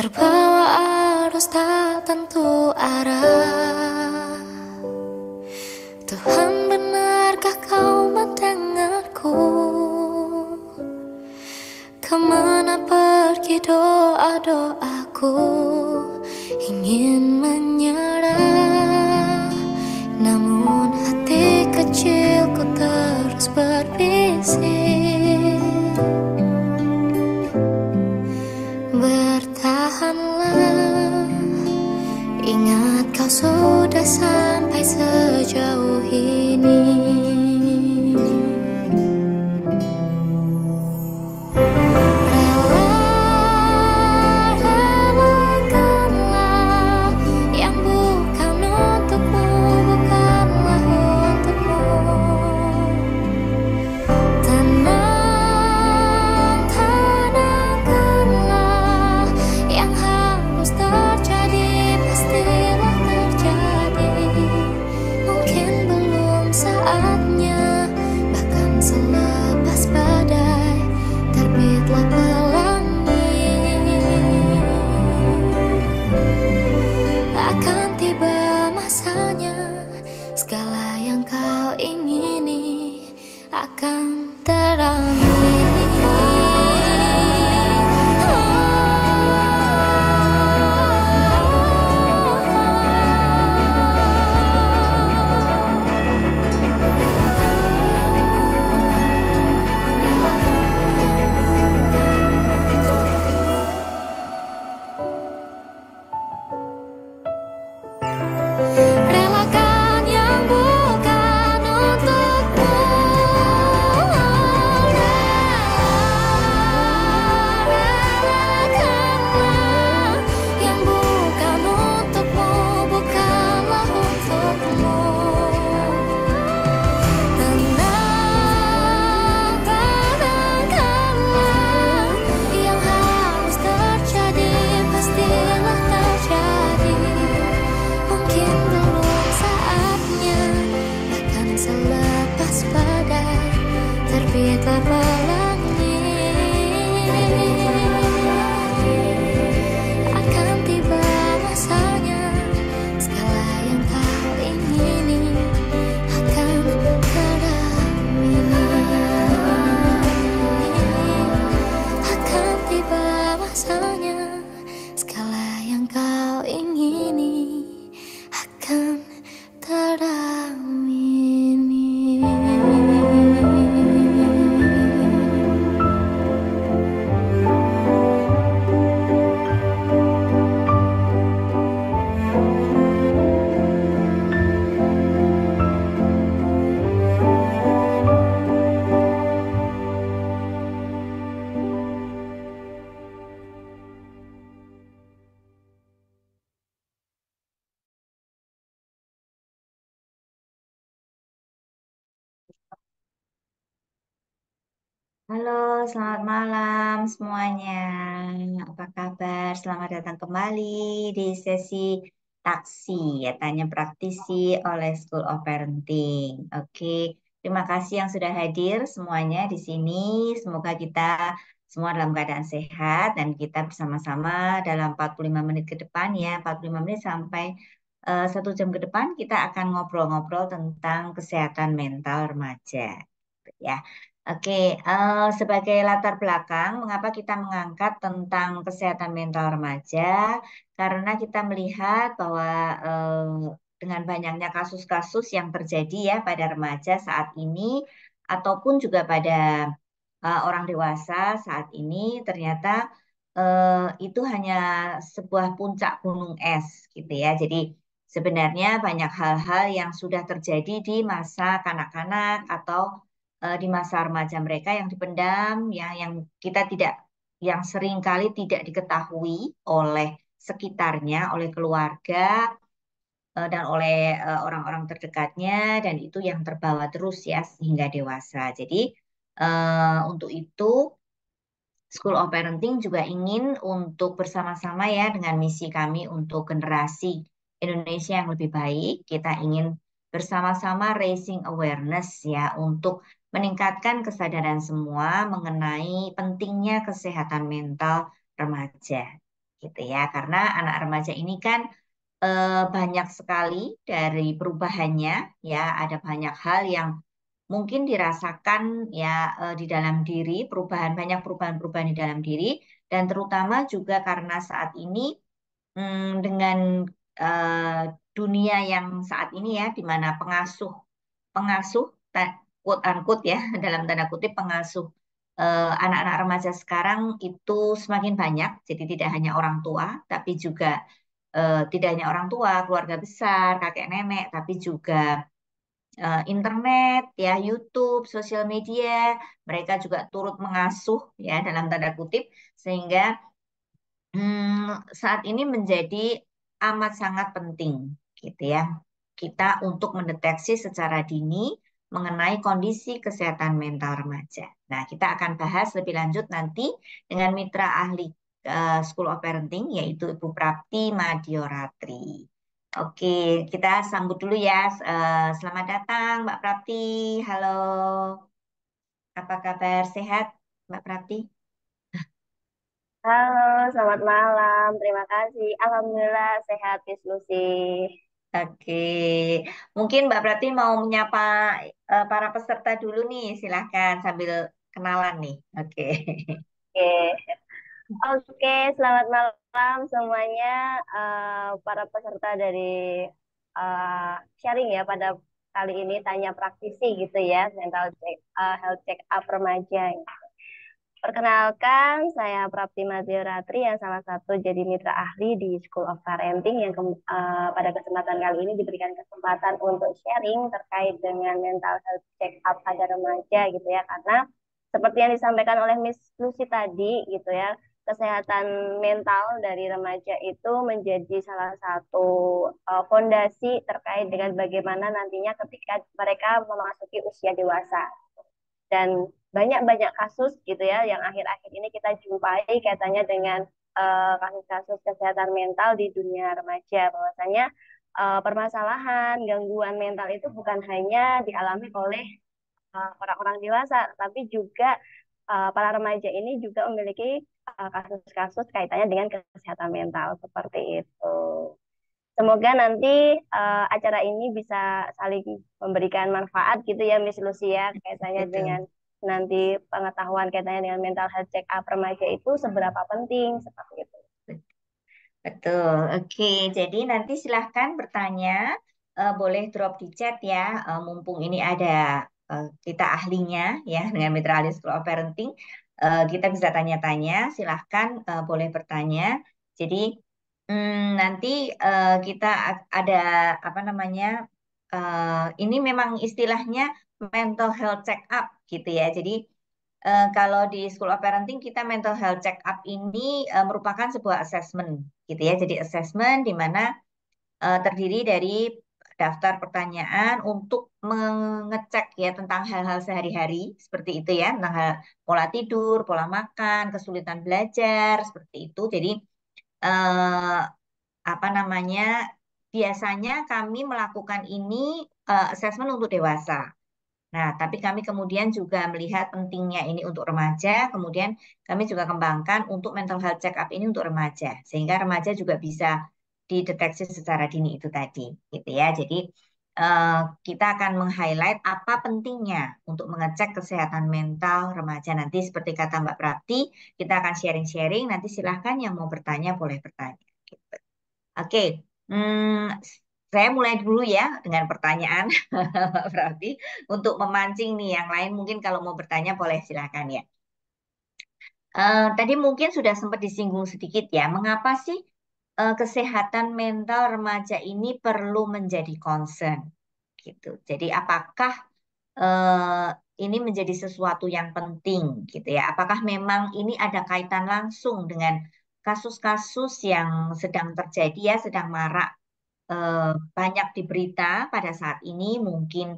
Terbawa arus tak tentu arah. Tuhan, benarkah kau mendengarku? Kemana pergi doa-doaku? Ingin menyerah, namun hati kecilku terus berbisik. Bertahanlah, ingat kau sudah sampai sejauh ini. Relakanlah yang bukan untukmu, bukanlah untukmu. Tenangkanlah, yang harus terjadi pastilah terjadi. Mungkin belum saatnya, bahkan selepas badai terbitlah pelangi. Akan tiba masanya, segala yang kau ingini akan terangi. Relakan yang bukan untukmu. Relakanlah yang bukan untukmu, bukanlah untukmu. Tenangkanlah, yang harus terjadi pastilah terjadi. Mungkin belum saatnya, bahkan selepas badai terbitlah pelangi. Akan tiba masanya, segala yang kau ingini akan teramini. Akan tiba masanya, segala yang kau ingini akan teramini. Halo, selamat malam semuanya. Apa kabar? Selamat datang kembali di sesi taksi, ya, tanya praktisi oleh School of Parenting. Oke, terima kasih yang sudah hadir semuanya di sini. Semoga kita semua dalam keadaan sehat dan kita bersama-sama dalam 45 menit ke depan ya, 45 menit sampai 1 jam ke depan kita akan ngobrol-ngobrol tentang kesehatan mental remaja. Ya. Oke, sebagai latar belakang, mengapa kita mengangkat tentang kesehatan mental remaja? Karena kita melihat bahwa dengan banyaknya kasus-kasus yang terjadi ya pada remaja saat ini, ataupun juga pada orang dewasa saat ini, ternyata itu hanya sebuah puncak gunung es, gitu ya. Jadi sebenarnya banyak hal-hal yang sudah terjadi di masa kanak-kanak atau di masa remaja mereka yang dipendam, ya, yang kita tidak, yang seringkali tidak diketahui oleh sekitarnya, oleh keluarga dan oleh orang-orang terdekatnya, dan itu yang terbawa terus ya hingga dewasa. Jadi untuk itu School of Parenting juga ingin untuk bersama-sama ya dengan misi kami untuk generasi Indonesia yang lebih baik. Kita ingin bersama-sama raising awareness ya untuk meningkatkan kesadaran semua mengenai pentingnya kesehatan mental remaja gitu ya. Karena anak remaja ini kan banyak sekali dari perubahannya, ya ada banyak hal yang mungkin dirasakan ya di dalam diri, banyak perubahan-perubahan di dalam diri, dan terutama juga karena saat ini dengan eh, dunia yang saat ini ya, di mana pengasuh pengasuh quote unquote ya dalam tanda kutip pengasuh anak-anak remaja sekarang itu semakin banyak. Jadi tidak hanya orang tua, tapi juga tidak hanya orang tua, keluarga besar, kakek nenek, tapi juga internet, ya YouTube, sosial media, mereka juga turut mengasuh ya dalam tanda kutip, sehingga saat ini menjadi amat sangat penting gitu ya kita untuk mendeteksi secara dini mengenai kondisi kesehatan mental remaja. Nah, kita akan bahas lebih lanjut nanti dengan mitra ahli School of Parenting yaitu Ibu Prapti Madioratri. Oke, kita sambut dulu ya. Selamat datang Mbak Prapti. Halo, apa kabar? Sehat Mbak Prapti? Halo, selamat malam. Terima kasih. Alhamdulillah sehat, Miss Lucy. Oke, mungkin Mbak Prati mau menyapa para peserta dulu nih, silahkan sambil kenalan nih. Oke, Oke, oke. Selamat malam semuanya. Para peserta dari sharing ya pada kali ini tanya praktisi gitu ya, health check up remaja. Perkenalkan, saya Prapti Madyoratri yang salah satu jadi mitra ahli di School of Parenting yang pada kesempatan kali ini diberikan kesempatan untuk sharing terkait dengan mental health check up pada remaja gitu ya. Karena seperti yang disampaikan oleh Miss Lucy tadi gitu ya, kesehatan mental dari remaja itu menjadi salah satu fondasi terkait dengan bagaimana nantinya ketika mereka memasuki usia dewasa dan banyak-banyak kasus gitu ya yang akhir-akhir ini kita jumpai kaitannya dengan kasus-kasus kesehatan mental di dunia remaja bahwasanya permasalahan gangguan mental itu bukan hanya dialami oleh orang-orang dewasa tapi juga para remaja ini juga memiliki kasus-kasus kaitannya dengan kesehatan mental seperti itu. Semoga nanti acara ini bisa saling memberikan manfaat gitu ya Miss Lucia kaitannya dengan betul. nanti pengetahuan kaitannya dengan mental health check up remaja itu seberapa penting seperti itu. Betul. Oke, jadi nanti silahkan bertanya, boleh drop di chat ya, mumpung ini ada kita ahlinya ya dengan mitra ahli School of Parenting, kita bisa tanya-tanya, silahkan boleh bertanya. Jadi nanti kita ada apa namanya, ini memang istilahnya mental health check up gitu ya. Jadi kalau di School of Parenting kita mental health check up ini merupakan sebuah assessment gitu ya. Jadi assessment di mana terdiri dari daftar pertanyaan untuk mengecek ya tentang hal-hal sehari-hari seperti itu ya, tentang pola tidur, pola makan, kesulitan belajar seperti itu. Jadi eh, apa namanya? Biasanya kami melakukan ini assessment untuk dewasa. Nah, tapi kami kemudian juga melihat pentingnya ini untuk remaja, kemudian kami juga kembangkan untuk mental health check up ini untuk remaja, sehingga remaja juga bisa dideteksi secara dini itu tadi, gitu ya. Jadi eh, kita akan meng-highlight apa pentingnya untuk mengecek kesehatan mental remaja. Nanti seperti kata Mbak Prapti, kita akan sharing-sharing, nanti silahkan yang mau bertanya boleh bertanya. Gitu. Oke, saya mulai dulu ya dengan pertanyaan berarti untuk memancing nih yang lain mungkin kalau mau bertanya boleh silakan ya. Tadi mungkin sudah sempat disinggung sedikit ya, mengapa sih kesehatan mental remaja ini perlu menjadi concern gitu. Jadi apakah eh, ini menjadi sesuatu yang penting gitu ya? Apakah memang ini ada kaitan langsung dengan kasus-kasus yang sedang terjadi ya, sedang marak eh, banyak di berita pada saat ini mungkin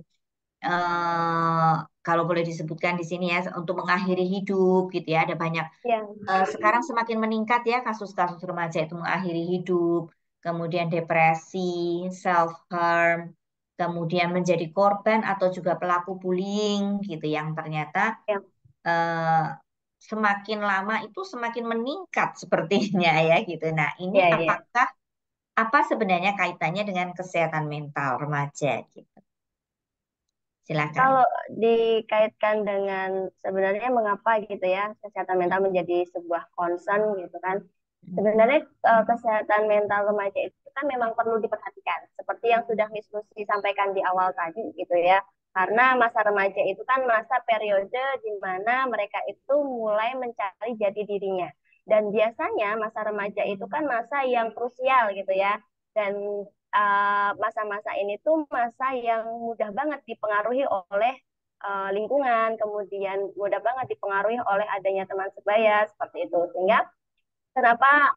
eh, kalau boleh disebutkan di sini ya untuk mengakhiri hidup gitu ya ada banyak Ya, sekarang semakin meningkat ya kasus-kasus remaja itu mengakhiri hidup kemudian depresi self harm kemudian menjadi korban atau juga pelaku bullying gitu yang ternyata ya, eh, semakin lama itu semakin meningkat sepertinya ya gitu. Nah, ini Ya, ya. apakah apa sebenarnya kaitannya dengan kesehatan mental remaja gitu? Kalau Silakan. dikaitkan dengan sebenarnya mengapa gitu ya kesehatan mental menjadi sebuah concern gitu kan. Sebenarnya kesehatan mental remaja itu kan memang perlu diperhatikan. Seperti yang sudah Miss Lucy sampaikan di awal tadi gitu ya. Karena masa remaja itu kan masa periode di mana mereka itu mulai mencari jati dirinya. Dan biasanya masa remaja itu kan masa yang krusial gitu ya. Dan masa-masa ini tuh masa yang mudah banget dipengaruhi oleh lingkungan, kemudian mudah banget dipengaruhi oleh adanya teman sebaya seperti itu. Sehingga kenapa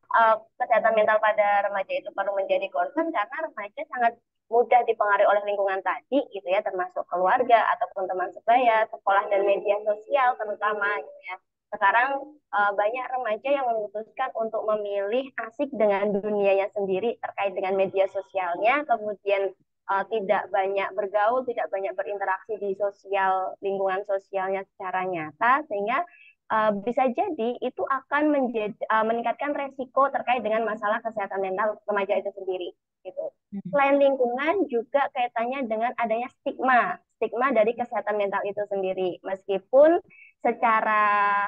kesehatan mental pada remaja itu perlu menjadi concern karena remaja sangat mudah dipengaruhi oleh lingkungan tadi gitu ya, termasuk keluarga ataupun teman sebaya, sekolah dan media sosial terutama gitu ya. Sekarang banyak remaja yang memutuskan untuk memilih asik dengan dunianya sendiri terkait dengan media sosialnya, kemudian tidak banyak bergaul, tidak banyak berinteraksi di sosial lingkungan sosialnya secara nyata, sehingga bisa jadi itu akan meningkatkan resiko terkait dengan masalah kesehatan mental remaja itu sendiri gitu. Selain lingkungan juga kaitannya dengan adanya stigma dari kesehatan mental itu sendiri. Meskipun secara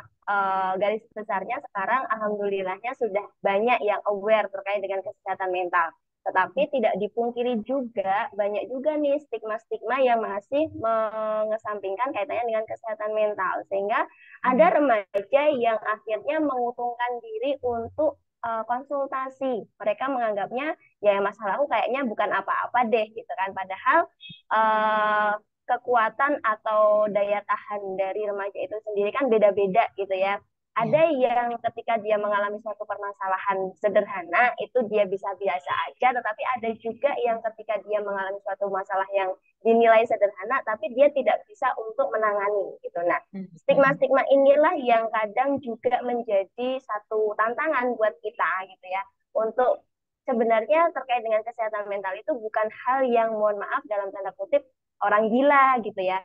garis besarnya sekarang alhamdulillahnya sudah banyak yang aware terkait dengan kesehatan mental. Tetapi tidak dipungkiri juga banyak juga nih stigma-stigma yang masih mengesampingkan kaitannya dengan kesehatan mental. Sehingga ada remaja yang akhirnya mengutungkan diri untuk konsultasi. Mereka menganggapnya ya masalahku kayaknya bukan apa-apa deh gitu kan. Padahal uh, kekuatan atau daya tahan dari remaja itu sendiri kan beda-beda gitu ya. Ya. Ada yang ketika dia mengalami suatu permasalahan sederhana itu dia bisa biasa aja, tetapi ada juga yang ketika dia mengalami suatu masalah yang dinilai sederhana tapi dia tidak bisa untuk menangani gitu. Nah, stigma-stigma inilah yang kadang juga menjadi satu tantangan buat kita gitu ya untuk sebenarnya terkait dengan kesehatan mental itu bukan hal yang mohon maaf dalam tanda kutip orang gila gitu ya.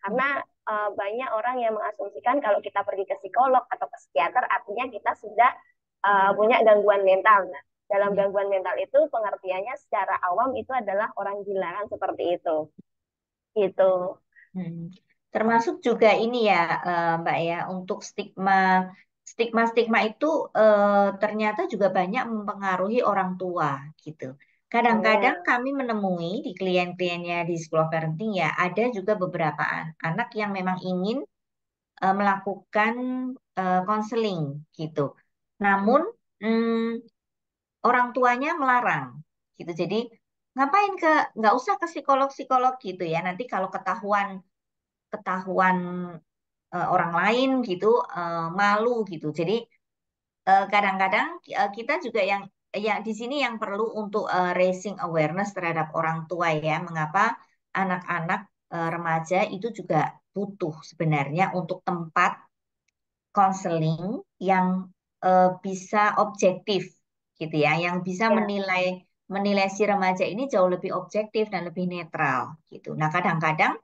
Karena banyak orang yang mengasumsikan kalau kita pergi ke psikolog atau ke psikiater artinya kita sudah punya gangguan mental. Nah, dalam gangguan mental itu pengertiannya secara awam itu adalah orang gila kan seperti itu. Gitu. Hmm. Termasuk juga ini ya, Mbak ya, untuk stigma itu ternyata juga banyak mempengaruhi orang tua gitu. Kadang-kadang Ya, kami menemui di klien-kliennya di School of Parenting ya, ada juga beberapa anak yang memang ingin melakukan konseling gitu. Namun orang tuanya melarang gitu. Jadi ngapain nggak usah ke psikolog-psikolog gitu ya. Nanti kalau ketahuan ketahuan orang lain gitu malu gitu. Jadi kadang-kadang kita juga yang di sini yang perlu untuk raising awareness terhadap orang tua ya, mengapa anak-anak remaja itu juga butuh sebenarnya untuk tempat konseling yang bisa objektif gitu ya, yang bisa ya, menilai menilai si remaja ini jauh lebih objektif dan lebih netral gitu. Nah, kadang-kadang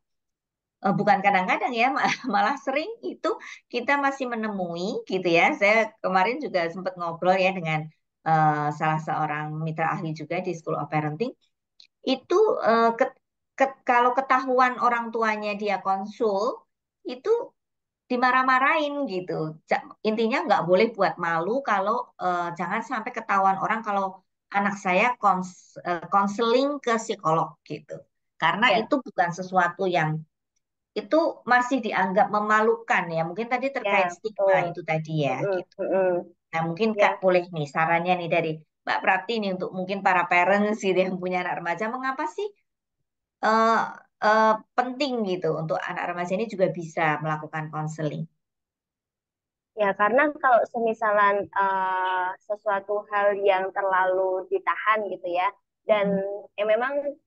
bukan kadang-kadang ya, malah sering itu kita masih menemui gitu ya. Saya kemarin juga sempat ngobrol ya dengan salah seorang mitra ahli juga di School of Parenting. Itu kalau ketahuan orang tuanya dia konsul, itu dimarah-marahin gitu. Intinya nggak boleh buat malu kalau jangan sampai ketahuan orang kalau anak saya konseling ke psikolog gitu. Karena ya, itu bukan sesuatu yang itu masih dianggap memalukan ya. Mungkin tadi terkait ya, stigma betul. itu tadi ya Mm-mm, gitu. mm-mm. Nah, mungkin Kak Ya, boleh nih sarannya nih dari Mbak Prati nih untuk mungkin para parents gitu yang punya anak remaja, mengapa sih eh, penting gitu untuk anak remaja ini juga bisa melakukan konseling? ya karena kalau semisalan sesuatu hal yang terlalu ditahan gitu ya, dan memang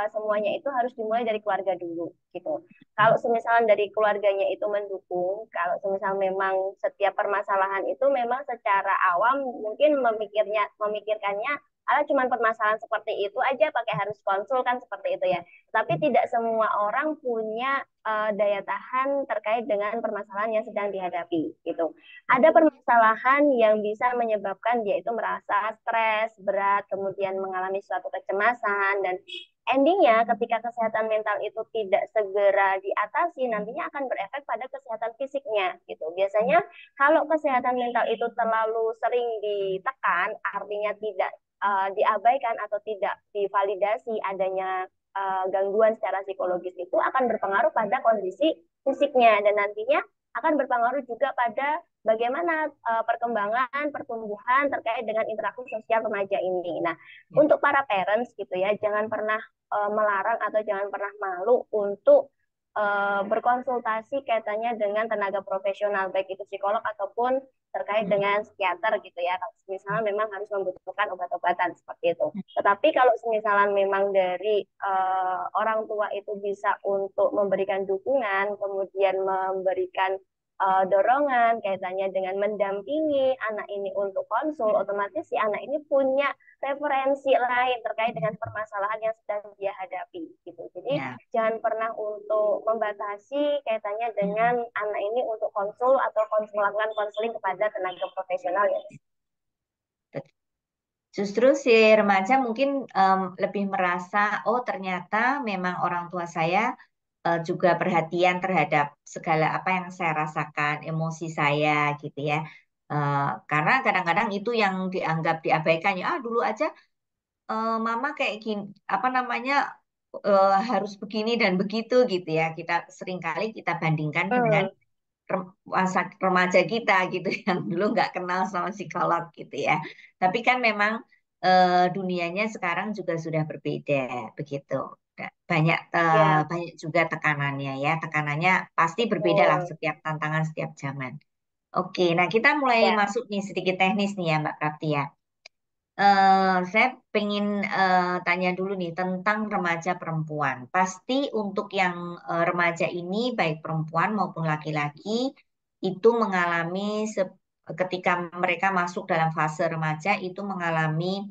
semuanya itu harus dimulai dari keluarga dulu gitu. Kalau semisalan dari keluarganya itu mendukung, kalau semisal memang setiap permasalahan itu memang secara awam mungkin memikirkannya ala cuman permasalahan seperti itu aja pakai harus konsul kan seperti itu ya. Tapi tidak semua orang punya daya tahan terkait dengan permasalahan yang sedang dihadapi gitu. Ada permasalahan yang bisa menyebabkan dia itu merasa stres, berat, kemudian mengalami suatu kecemasan dan endingnya ketika kesehatan mental itu tidak segera diatasi nantinya akan berefek pada kesehatan fisiknya gitu. Biasanya kalau kesehatan mental itu terlalu sering ditekan artinya tidak diabaikan atau tidak divalidasi adanya gangguan secara psikologis itu akan berpengaruh pada kondisi fisiknya dan nantinya akan berpengaruh juga pada bagaimana perkembangan pertumbuhan terkait dengan interaksi sosial remaja ini. Nah, untuk para parents gitu ya, jangan pernah melarang atau jangan pernah malu untuk berkonsultasi kaitannya dengan tenaga profesional baik itu psikolog ataupun terkait dengan psikiater gitu ya. Kalau misalnya memang harus membutuhkan obat-obatan seperti itu. Tetapi kalau misalnya memang dari orang tua itu bisa untuk memberikan dukungan, kemudian memberikan dorongan kaitannya dengan mendampingi anak ini untuk konsul, otomatis si anak ini punya referensi lain terkait dengan permasalahan yang sedang dia hadapi gitu. Jadi Ya. jangan pernah untuk membatasi kaitannya dengan anak ini untuk konsul atau melakukan konseling kepada tenaga profesional ya. Justru si remaja mungkin lebih merasa, oh ternyata memang orang tua saya juga perhatian terhadap segala apa yang saya rasakan, emosi saya gitu ya. Karena kadang-kadang itu yang dianggap diabaikan ya, dulu aja mama kayak gini, apa namanya harus begini dan begitu gitu ya. Kita seringkali kita bandingkan dengan masa remaja kita gitu yang dulu nggak kenal sama psikolog gitu ya. Tapi kan memang dunianya sekarang juga sudah berbeda begitu. Banyak Ya, banyak juga tekanannya ya. Tekanannya pasti berbeda lah betul. setiap tantangan setiap zaman. Oke, nah kita mulai Ya. masuk nih sedikit teknis nih ya Mbak Prapti ya. Saya pengen tanya dulu nih tentang remaja perempuan. Pasti untuk yang remaja ini baik perempuan maupun laki-laki itu mengalami ketika mereka masuk dalam fase remaja itu mengalami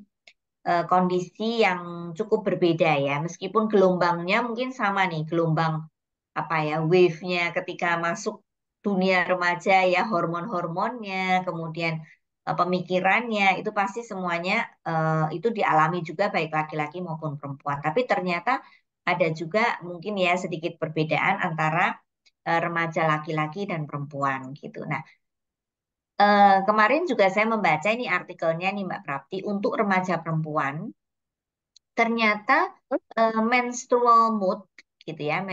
kondisi yang cukup berbeda ya. Meskipun gelombangnya mungkin sama nih, gelombang apa ya, wave-nya ketika masuk dunia remaja ya, hormon-hormonnya, kemudian pemikirannya itu pasti semuanya itu dialami juga baik laki-laki maupun perempuan. Tapi ternyata ada juga mungkin ya sedikit perbedaan antara remaja laki-laki dan perempuan gitu. Nah, kemarin juga saya membaca ini artikelnya nih Mbak Prapti untuk remaja perempuan ternyata menstrual mood gitu ya,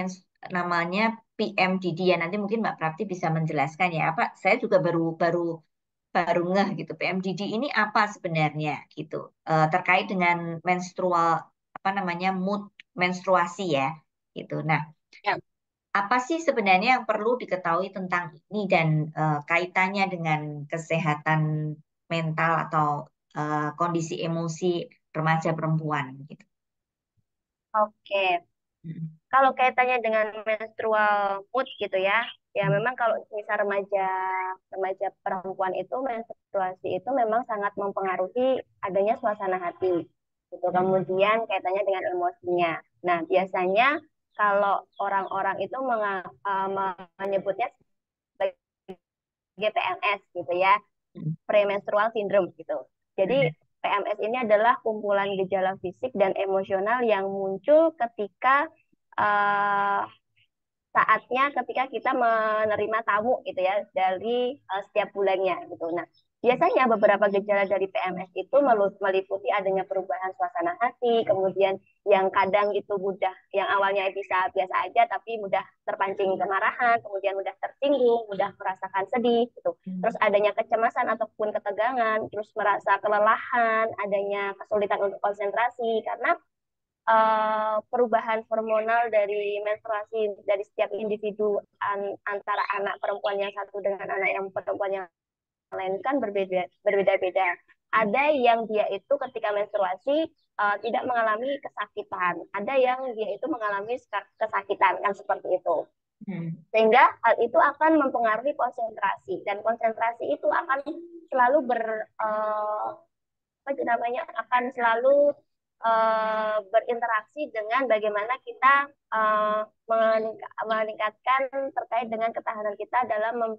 namanya PMDD ya. Nanti mungkin Mbak Prapti bisa menjelaskan ya apa. Saya juga baru baru baru ngeh gitu PMDD ini apa sebenarnya gitu. Terkait dengan menstrual apa namanya mood menstruasi ya gitu. Nah, Ya. apa sih sebenarnya yang perlu diketahui tentang ini dan kaitannya dengan kesehatan mental atau kondisi emosi remaja perempuan gitu. Oke. Mm, Kalau kaitannya dengan menstrual mood gitu ya, ya mm, memang kalau misal remaja remaja perempuan itu menstruasi itu memang sangat mempengaruhi adanya suasana hati gitu. mm, Kemudian kaitannya dengan emosinya. Nah, biasanya kalau orang-orang itu menyebutnya sebagai PMS gitu ya, mm, premenstrual syndrome gitu. Jadi mm, PMS ini adalah kumpulan gejala fisik dan emosional yang muncul ketika uh, saatnya ketika kita menerima tamu gitu ya dari setiap bulannya gitu. Nah, biasanya beberapa gejala dari PMS itu meliputi adanya perubahan suasana hati, kemudian yang kadang itu mudah, yang awalnya bisa biasa aja tapi mudah terpancing kemarahan, kemudian mudah tersinggung, mudah merasakan sedih gitu. Terus mm, adanya kecemasan ataupun ketegangan, terus merasa kelelahan, adanya kesulitan untuk konsentrasi karena perubahan hormonal dari menstruasi dari setiap individu antara anak perempuan yang satu dengan anak yang perempuan yang lain kan berbeda-beda. Ada yang dia itu ketika menstruasi tidak mengalami kesakitan, ada yang dia itu mengalami kesakitan kan seperti itu. mm. Sehingga hal itu akan mempengaruhi konsentrasi dan konsentrasi itu akan selalu apa namanya akan selalu berinteraksi dengan bagaimana kita meningkatkan terkait dengan ketahanan kita dalam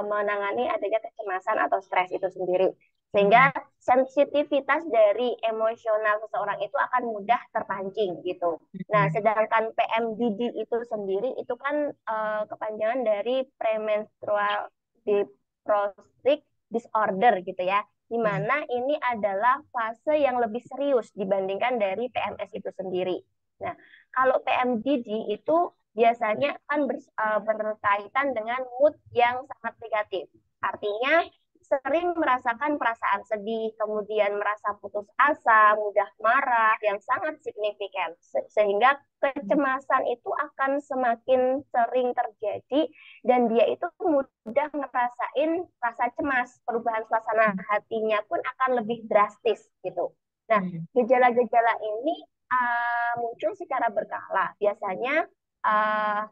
menangani adanya kecemasan atau stres itu sendiri. Sehingga sensitivitas dari emosional seseorang itu akan mudah terpancing gitu. Nah, sedangkan PMDD itu sendiri itu kan kepanjangan dari premenstrual dysphoric disorder gitu ya, di mana ini adalah fase yang lebih serius dibandingkan dari PMS itu sendiri. Nah, kalau PMDD itu biasanya kan berkaitan dengan mood yang sangat negatif. Artinya sering merasakan perasaan sedih, kemudian merasa putus asa, mudah marah yang sangat signifikan. Sehingga kecemasan itu akan semakin sering terjadi dan dia itu mudah ngerasain rasa cemas, perubahan suasana hatinya pun akan lebih drastis gitu. Nah, gejala-gejala ini muncul secara berkala. Biasanya uh,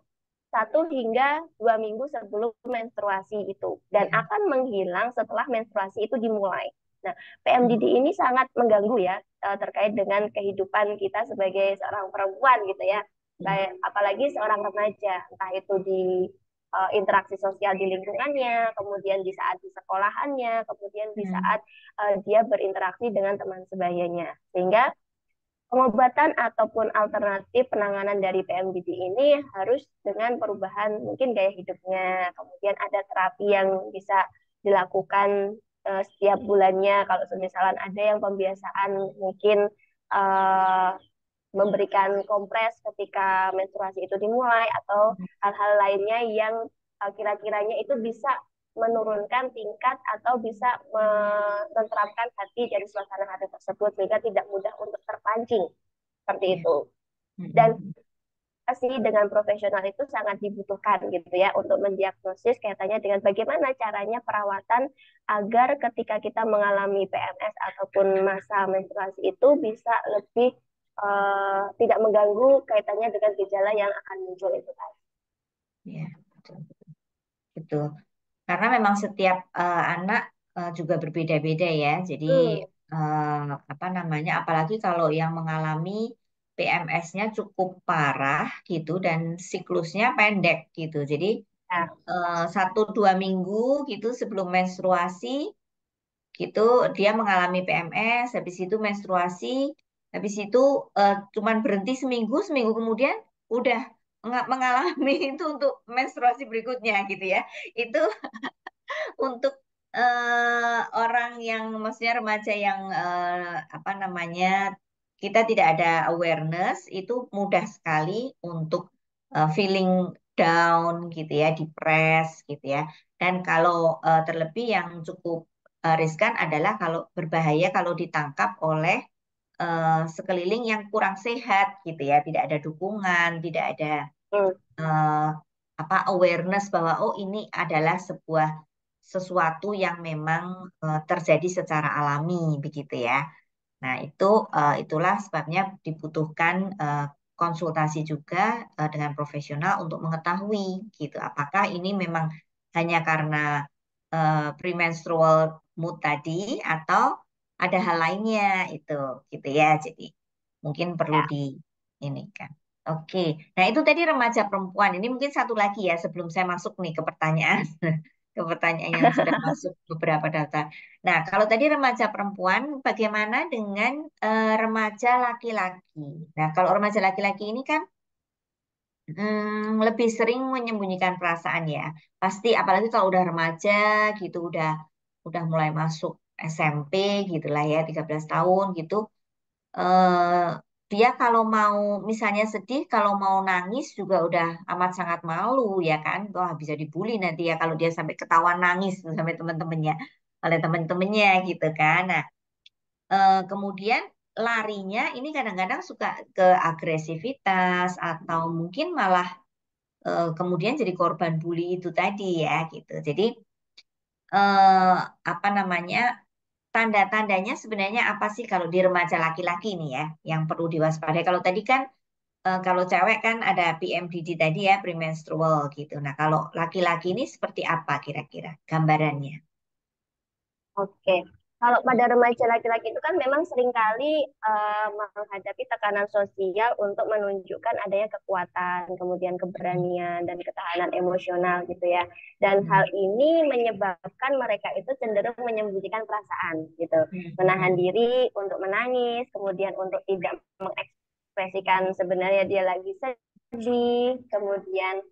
1 hingga 2 minggu sebelum menstruasi itu dan akan menghilang setelah menstruasi itu dimulai. Nah, PMDD ini sangat mengganggu ya terkait dengan kehidupan kita sebagai seorang perempuan gitu ya. Kayak apalagi seorang remaja, entah itu di interaksi sosial di lingkungannya, kemudian di saat di sekolahannya, kemudian di saat dia berinteraksi dengan teman sebayanya. Sehingga pengobatan ataupun alternatif penanganan dari PMDD ini harus dengan perubahan mungkin gaya hidupnya, kemudian ada terapi yang bisa dilakukan setiap bulannya. Kalau misalnya ada yang pembiasaan mungkin uh, memberikan kompres ketika menstruasi itu dimulai atau hal-hal lainnya yang kira-kiranya itu bisa menurunkan tingkat atau bisa menerapkan hati dari suasana hati tersebut sehingga tidak mudah untuk terpancing seperti itu. Dan sih dengan profesional itu sangat dibutuhkan gitu ya untuk mendiagnosis kaitannya dengan bagaimana caranya perawatan agar ketika kita mengalami PMS ataupun masa menstruasi itu bisa lebih tidak mengganggu kaitannya dengan gejala yang akan muncul itu tadi. Ya, betul. Betul. Karena memang setiap anak juga berbeda-beda ya. Jadi apa namanya? Apalagi kalau yang mengalami PMS-nya cukup parah gitu dan siklusnya pendek gitu. Jadi 1-2 minggu gitu sebelum menstruasi gitu dia mengalami PMS, habis itu menstruasi, habis itu cuman berhenti seminggu, seminggu kemudian udah mengalami itu untuk menstruasi berikutnya gitu ya. Itu untuk orang yang maksudnya remaja yang apa namanya kita tidak ada awareness itu mudah sekali untuk feeling down gitu ya, depres gitu ya. Dan kalau terlebih yang cukup riskan adalah kalau berbahaya kalau ditangkap oleh sekeliling yang kurang sehat gitu ya, tidak ada dukungan, tidak ada eh, apa awareness bahwa oh ini adalah sebuah sesuatu yang memang terjadi secara alami begitu ya. Nah, itulah sebabnya dibutuhkan konsultasi juga dengan profesional untuk mengetahui gitu apakah ini memang hanya karena premenstrual mood tadi atau ada hal lainnya itu gitu ya. Jadi mungkin perlu di ini kan. Oke. Nah, itu tadi remaja perempuan. Ini mungkin satu lagi ya sebelum saya masuk nih ke pertanyaan ke pertanyaan yang sudah masuk beberapa data. Nah, kalau tadi remaja perempuan, bagaimana dengan remaja laki-laki? Nah, kalau remaja laki-laki ini kan lebih sering menyembunyikan perasaan ya. Pasti, apalagi kalau udah remaja gitu, udah mulai masuk SMP gitulah ya, 13 tahun gitu. eh, Dia kalau mau misalnya sedih, kalau mau nangis juga udah amat sangat malu ya kan. Wah, bisa dibully nanti ya kalau dia sampai ketahuan nangis tuh sampai teman-temannya oleh teman-temannya gitu kan. Nah, kemudian larinya ini kadang-kadang suka ke agresivitas atau mungkin malah kemudian jadi korban bully itu tadi ya gitu. Jadi apa namanya tanda-tandanya sebenarnya apa sih kalau di remaja laki-laki ini ya yang perlu diwaspadai? Kalau tadi kan kalau cewek kan ada PMDD tadi ya premenstrual gitu. Nah kalau laki-laki ini seperti apa kira-kira gambarannya? Oke. Kalau pada remaja laki-laki itu kan memang seringkali menghadapi tekanan sosial untuk menunjukkan adanya kekuatan, kemudian keberanian dan ketahanan emosional gitu ya. Dan hal ini menyebabkan mereka itu cenderung menyembunyikan perasaan gitu, menahan diri untuk menangis, kemudian untuk tidak mengekspresikan sebenarnya dia lagi sedih, kemudian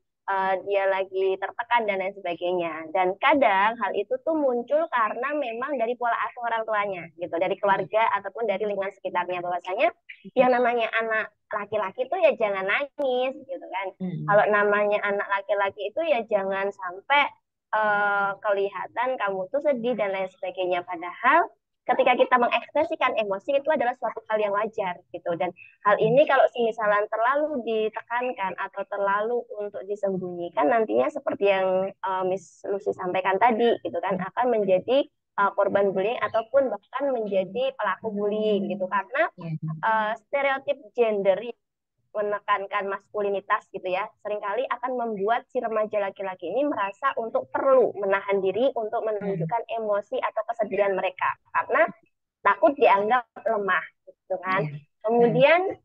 dia lagi tertekan dan lain sebagainya. Dan kadang hal itu tuh muncul karena memang dari pola asuh orang tuanya gitu, dari keluarga ataupun dari lingkungan sekitarnya, bahwasanya yang namanya anak laki-laki itu ya jangan nangis gitu kan. Kalau namanya anak laki-laki itu ya jangan sampai kelihatan kamu tuh sedih dan lain sebagainya. Padahal ketika kita mengekspresikan emosi itu adalah suatu hal yang wajar gitu, dan hal ini kalau misalnya terlalu ditekankan atau terlalu untuk disembunyikan, nantinya seperti yang Miss Lucy sampaikan tadi gitu kan, akan menjadi korban bullying ataupun bahkan menjadi pelaku bullying gitu, karena stereotip gender menekankan maskulinitas gitu ya, seringkali akan membuat si remaja laki-laki ini merasa untuk perlu menahan diri untuk menunjukkan emosi atau kesedihan mereka karena takut dianggap lemah gitu kan. Kemudian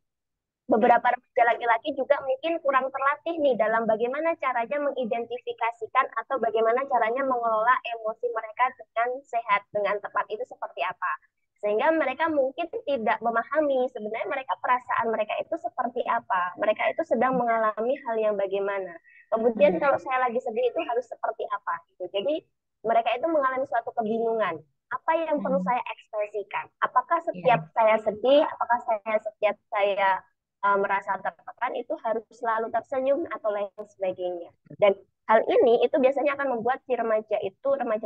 beberapa remaja laki-laki juga mungkin kurang terlatih nih dalam bagaimana caranya mengidentifikasikan atau bagaimana caranya mengelola emosi mereka dengan sehat, dengan tepat, itu seperti apa. Sehingga mereka mungkin tidak memahami sebenarnya mereka, perasaan mereka itu seperti apa. Mereka itu sedang mengalami hal yang bagaimana. Kemudian kalau saya lagi sedih itu harus seperti apa gitu. Jadi mereka itu mengalami suatu kebingungan. Apa yang perlu saya ekspresikan? Apakah setiap saya sedih, apakah setiap saya merasa tertekan itu harus selalu tersenyum atau lain sebagainya. Dan hal ini itu biasanya akan membuat si remaja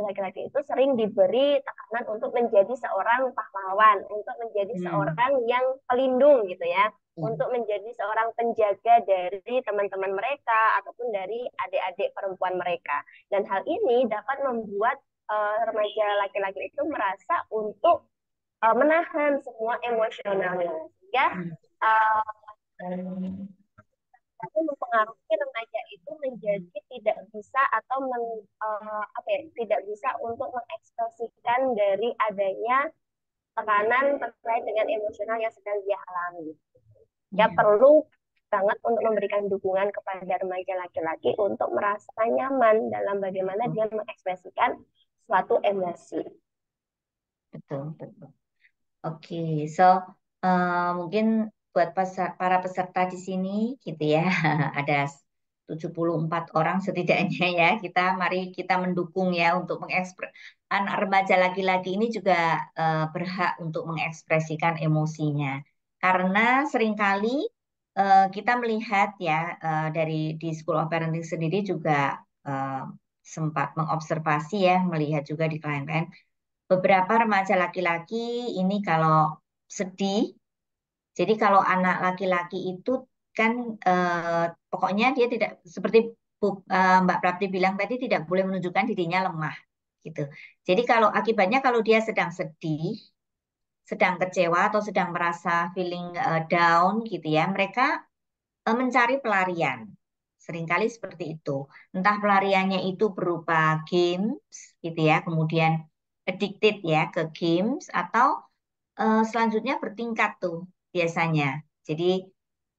laki-laki itu sering diberi tekanan untuk menjadi seorang pahlawan, untuk menjadi seorang yang pelindung gitu ya, untuk menjadi seorang penjaga dari teman-teman mereka ataupun dari adik-adik perempuan mereka. Dan hal ini dapat membuat remaja laki-laki itu merasa untuk menahan semua emosionalnya, sehingga tapi mempengaruhi remaja itu menjadi tidak bisa atau tidak bisa untuk mengekspresikan dari adanya tekanan terkait dengan emosional yang sedang dia alami. Ya perlu banget untuk memberikan dukungan kepada remaja laki-laki untuk merasa nyaman dalam bagaimana dia mengekspresikan suatu emosi. Betul, betul. Oke, mungkin buat para peserta di sini gitu ya, ada 74 orang setidaknya ya. Mari kita mendukung ya untuk anak remaja laki-laki ini juga berhak untuk mengekspresikan emosinya. Karena seringkali kita melihat ya di School of Parenting sendiri juga sempat mengobservasi ya, melihat juga di klien-klien beberapa remaja laki-laki ini kalau sedih, jadi kalau anak laki-laki itu kan pokoknya dia tidak seperti Mbak Prapti bilang tadi, tidak boleh menunjukkan dirinya lemah gitu. Jadi akibatnya kalau dia sedang sedih, sedang kecewa atau sedang merasa feeling down gitu ya, mereka mencari pelarian. Seringkali seperti itu. Entah pelariannya itu berupa games gitu ya, kemudian addicted ya ke games, atau selanjutnya bertingkat tuh biasanya. Jadi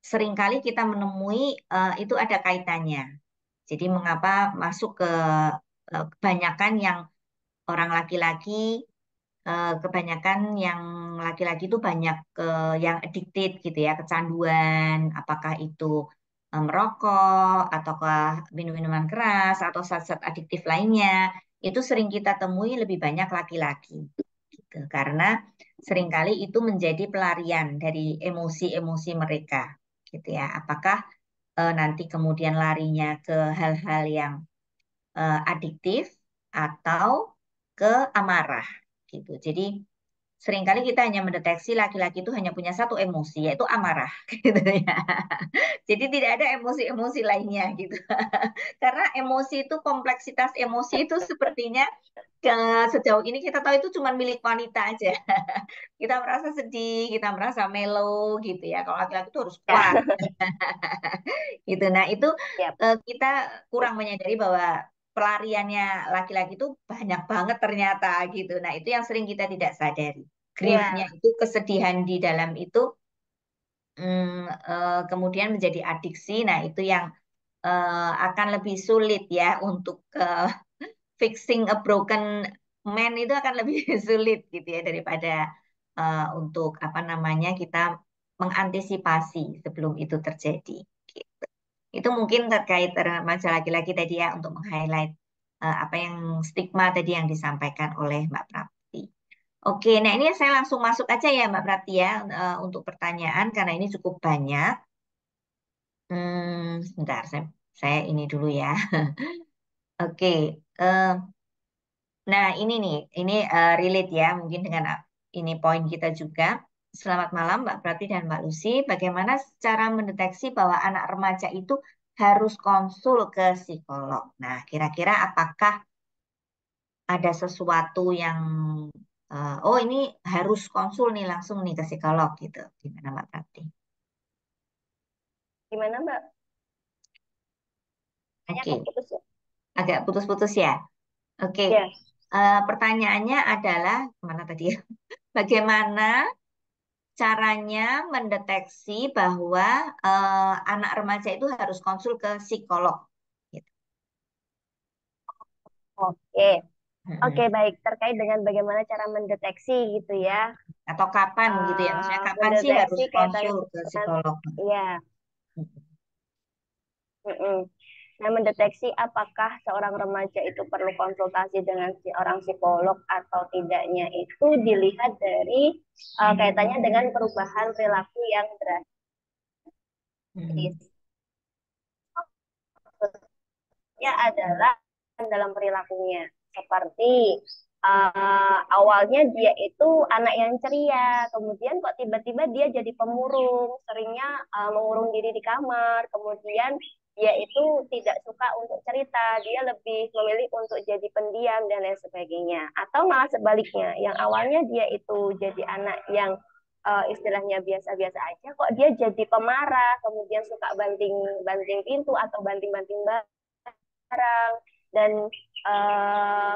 seringkali kita menemui itu ada kaitannya. Jadi mengapa masuk ke kebanyakan yang orang laki-laki, kebanyakan yang laki-laki itu banyak yang addicted gitu ya, kecanduan, apakah itu merokok, ataukah minum-minuman keras, atau zat-zat adiktif lainnya, itu sering kita temui lebih banyak laki-laki. Gitu. Karena seringkali itu menjadi pelarian dari emosi-emosi mereka. Gitu ya. Apakah nanti kemudian larinya ke hal-hal yang adiktif atau ke amarah gitu. Jadi seringkali kita hanya mendeteksi laki-laki itu hanya punya satu emosi, yaitu amarah gitu ya. Jadi tidak ada emosi-emosi lainnya gitu. Karena emosi itu, kompleksitas emosi itu sepertinya sejauh ini kita tahu itu cuma milik wanita aja. Kita merasa sedih, kita merasa mellow gitu ya. Kalau laki-laki itu harus kuat. Gitu. Nah, itu Yep. kita kurang menyadari bahwa pelariannya laki-laki itu banyak banget ternyata gitu. Nah, itu yang sering kita tidak sadari. Griefnya Iya, itu, kesedihan di dalam itu kemudian menjadi adiksi. Nah, itu yang akan lebih sulit ya untuk fixing a broken man itu akan lebih sulit gitu ya daripada untuk apa namanya kita mengantisipasi sebelum itu terjadi. Gitu. Itu mungkin terkait remaja laki-laki tadi ya untuk meng-highlight apa yang stigma tadi yang disampaikan oleh Mbak Prapti. Oke, nah ini saya langsung masuk aja ya Mbak Prapti ya untuk pertanyaan karena ini cukup banyak. Sebentar, saya ini dulu ya. Oke, nah ini nih, ini relate ya mungkin dengan ini poin kita juga. Selamat malam Mbak Prati dan Mbak Lucy. Bagaimana cara mendeteksi bahwa anak remaja itu harus konsul ke psikolog? Nah, kira-kira apakah ada sesuatu yang oh ini harus konsul nih langsung nih ke psikolog gitu. Gimana Mbak Prati? gimana Mbak? Kayaknya aku Oke, putus ya. agak putus-putus ya. Oke, Ya, pertanyaannya adalah mana tadi ya? Bagaimana caranya mendeteksi bahwa anak remaja itu harus konsul ke psikolog? Gitu. oke. Oke, Mm-mm. baik. Terkait dengan bagaimana cara mendeteksi gitu ya. Atau kapan gitu ya? Maksudnya kapan sih harus Mendeteksi kaitannya konsul ke dengan, psikolog? ya. Mm-mm. Nah, mendeteksi apakah seorang remaja itu perlu konsultasi dengan seorang psikolog atau tidaknya itu dilihat dari kaitannya dengan perubahan perilaku yang Mm-mm. drastis. Ya adalah dalam perilakunya. Seperti awalnya dia itu anak yang ceria, kemudian kok tiba-tiba dia jadi pemurung, seringnya mengurung diri di kamar, kemudian dia itu tidak suka untuk cerita, dia lebih memilih untuk jadi pendiam dan lain sebagainya. Atau malah sebaliknya, yang awalnya dia itu jadi anak yang istilahnya biasa-biasa aja, kok dia jadi pemarah, kemudian suka banting-banting pintu atau banting-banting barang dan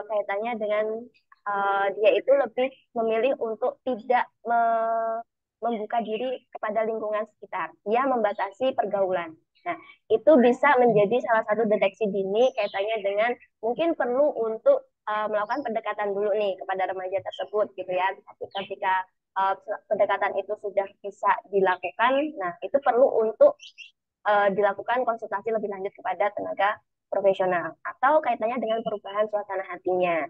kaitannya dengan dia itu lebih memilih untuk tidak membuka diri kepada lingkungan sekitar. Dia membatasi pergaulan. Nah, itu bisa menjadi salah satu deteksi dini kaitannya dengan mungkin perlu untuk melakukan pendekatan dulu nih kepada remaja tersebut gitu ya. Tapi ketika pendekatan itu sudah bisa dilakukan, nah itu perlu untuk dilakukan konsultasi lebih lanjut kepada tenaga profesional atau kaitannya dengan perubahan suasana hatinya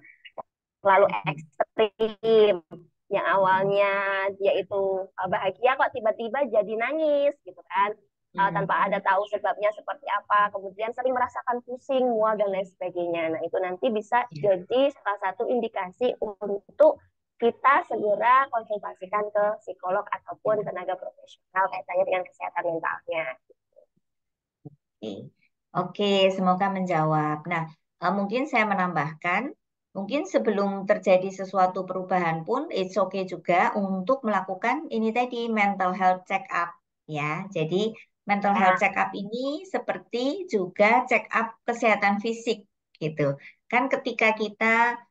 terlalu ekstrim yang awalnya dia itu bahagia kok tiba-tiba jadi nangis gitu kan Mm-mm. tanpa ada tahu sebabnya seperti apa kemudian sering merasakan pusing mual dan lain sebagainya nah itu nanti bisa Ya. jadi salah satu indikasi untuk kita segera konsultasikan ke psikolog ataupun tenaga profesional kaitannya dengan kesehatan mentalnya. Oke, Oke, semoga menjawab. Nah, mungkin saya menambahkan, mungkin sebelum terjadi sesuatu perubahan pun, it's okay juga untuk melakukan ini tadi mental health check up, ya. Jadi mental health Ya, check up ini seperti juga check up kesehatan fisik, gitu. Kan ketika kita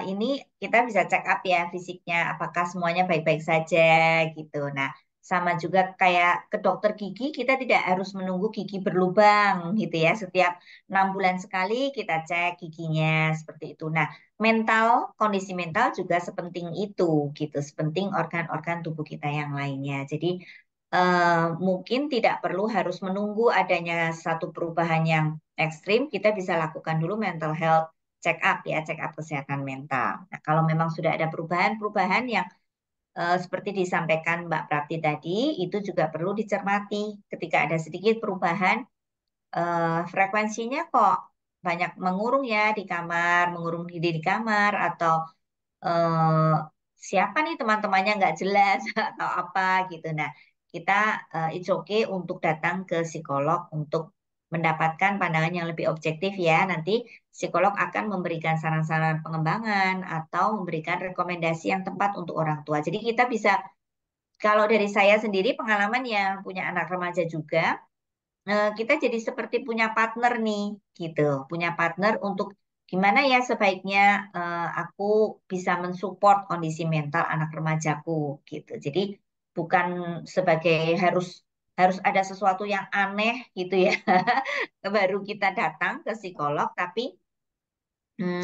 ini kita bisa check up ya fisiknya, apakah semuanya baik-baik saja, gitu. Nah. Sama juga kayak ke dokter gigi, kita tidak harus menunggu gigi berlubang gitu ya. Setiap 6 bulan sekali kita cek giginya seperti itu. Nah, kondisi mental juga sepenting itu gitu, sepenting organ-organ tubuh kita yang lainnya. Jadi mungkin tidak perlu harus menunggu adanya satu perubahan yang ekstrim, kita bisa lakukan dulu mental health check up ya, check up kesehatan mental. Nah, kalau memang sudah ada perubahan-perubahan yang seperti disampaikan Mbak Prapti tadi, itu juga perlu dicermati. Ketika ada sedikit perubahan, frekuensinya kok banyak mengurung ya di kamar, mengurung diri di kamar, atau eh, siapa nih teman-temannya nggak jelas atau apa gitu. Nah, kita it's okay untuk datang ke psikolog untuk mendapatkan pandangan yang lebih objektif ya. Nanti psikolog akan memberikan saran-saran pengembangan atau memberikan rekomendasi yang tepat untuk orang tua. Jadi kita bisa, kalau dari saya sendiri pengalaman yang punya anak remaja juga, kita jadi seperti punya partner nih, gitu. Punya partner untuk gimana ya sebaiknya aku bisa mensupport kondisi mental anak remajaku, gitu. Jadi bukan sebagai harus harus ada sesuatu yang aneh gitu ya, baru kita datang ke psikolog, tapi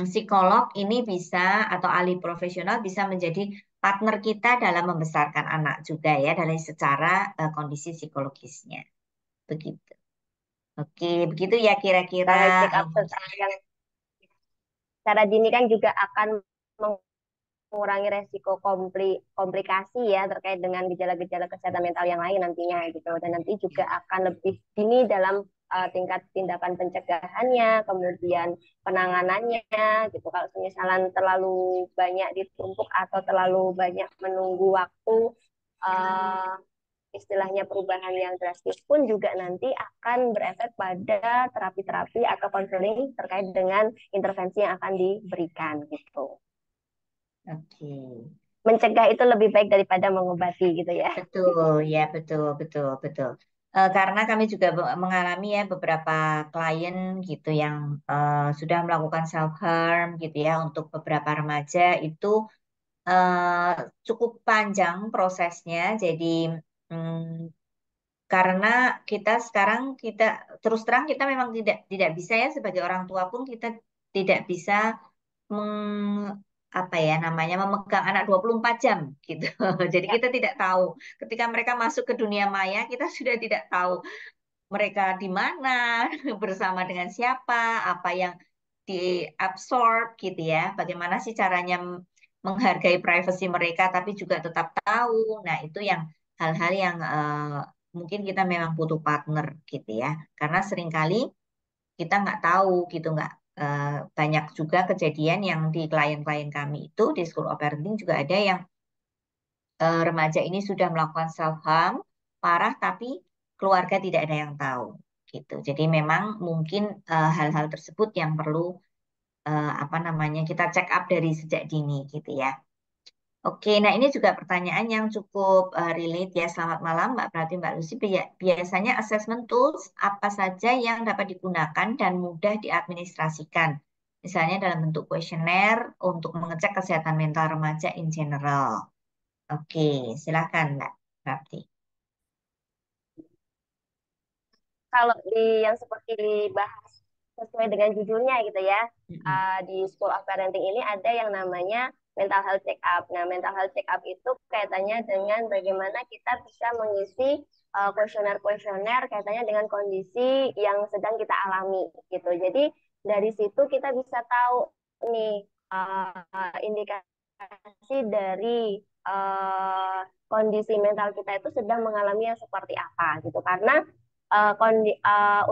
psikolog ini bisa atau ahli profesional bisa menjadi partner kita dalam membesarkan anak juga ya, dari secara kondisi psikologisnya. Begitu. Oke, begitu ya kira-kira. Health check up em, secara dini kan juga akan mengurangi resiko komplikasi ya terkait dengan gejala-gejala kesehatan mental yang lain nantinya gitu. Dan nanti juga akan lebih dini dalam tingkat tindakan pencegahannya, kemudian penanganannya gitu. Kalau misalnya terlalu banyak ditumpuk atau terlalu banyak menunggu waktu, uh, istilahnya perubahan yang drastis pun juga nanti akan berefek pada terapi-terapi atau konseling terkait dengan intervensi yang akan diberikan gitu. Oke, Mencegah itu lebih baik daripada mengobati gitu ya. betul ya, betul, betul, betul. Karena kami juga mengalami ya beberapa klien gitu yang sudah melakukan self harm gitu ya untuk beberapa remaja itu cukup panjang prosesnya. Jadi mm, karena kita sekarang kita terus terang kita memang tidak bisa ya sebagai orang tua pun kita tidak bisa apa ya namanya memegang anak 24 jam gitu. Jadi Ya, kita tidak tahu ketika mereka masuk ke dunia maya kita sudah tidak tahu mereka di mana bersama dengan siapa, apa yang diabsorb gitu ya. Bagaimana sih caranya menghargai privasi mereka tapi juga tetap tahu. Nah, itu yang hal-hal yang mungkin kita memang butuh partner gitu ya. Karena seringkali kita nggak tahu gitu nggak banyak juga kejadian yang di klien-klien kami itu di School of Parenting juga ada yang remaja ini sudah melakukan self harm parah tapi keluarga tidak ada yang tahu gitu. Jadi memang mungkin hal-hal tersebut yang perlu apa namanya kita check up dari sejak dini gitu ya. Oke, nah ini juga pertanyaan yang cukup relate ya. Selamat malam Mbak Prati, Mbak Lucy. Biasanya assessment tools apa saja yang dapat digunakan dan mudah diadministrasikan? Misalnya dalam bentuk kuesioner untuk mengecek kesehatan mental remaja in general. Oke, silakan Mbak Prati. kalau yang seperti dibahas sesuai dengan judulnya gitu ya, Mm-mm. di School of Parenting ini ada yang namanya mental health check up. Nah, mental health check up itu kaitannya dengan bagaimana kita bisa mengisi kuesioner-kuesioner kaitannya dengan kondisi yang sedang kita alami gitu. Jadi dari situ kita bisa tahu nih indikasi dari kondisi mental kita itu sedang mengalami yang seperti apa gitu. Karena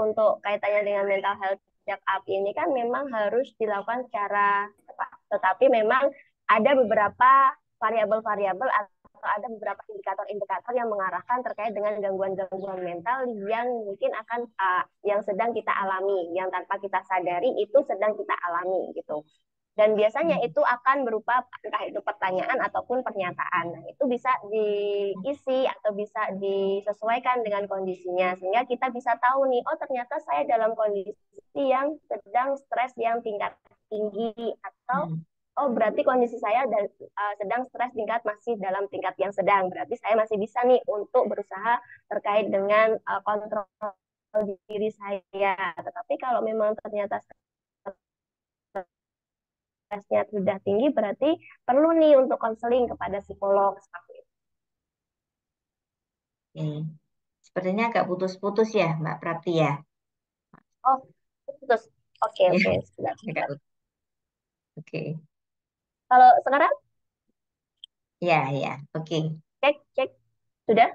untuk kaitannya dengan mental health check up ini kan memang harus dilakukan secara cepat. Tetapi memang ada beberapa variabel-variabel atau ada beberapa indikator-indikator yang mengarahkan terkait dengan gangguan-gangguan mental yang mungkin akan yang sedang kita alami, yang tanpa kita sadari itu sedang kita alami gitu. Dan biasanya itu akan berupa entah itu pertanyaan ataupun pernyataan. Nah, itu bisa diisi atau bisa disesuaikan dengan kondisinya sehingga kita bisa tahu nih, oh ternyata saya dalam kondisi yang sedang stres yang tingkat tinggi atau Hmm. oh berarti kondisi saya sedang stres tingkat masih dalam tingkat yang sedang. Berarti saya masih bisa nih untuk berusaha terkait dengan kontrol diri saya. Tetapi kalau memang ternyata stresnya sudah tinggi, berarti perlu nih untuk konseling kepada psikolog seperti itu. Oke. Sepertinya agak putus-putus ya Mbak Prati ya. Oh, terus oke Ya, oke sebentar, agak sebentar. putus. Oke. Kalau sekarang Ya, ya. Oke. cek cek sudah.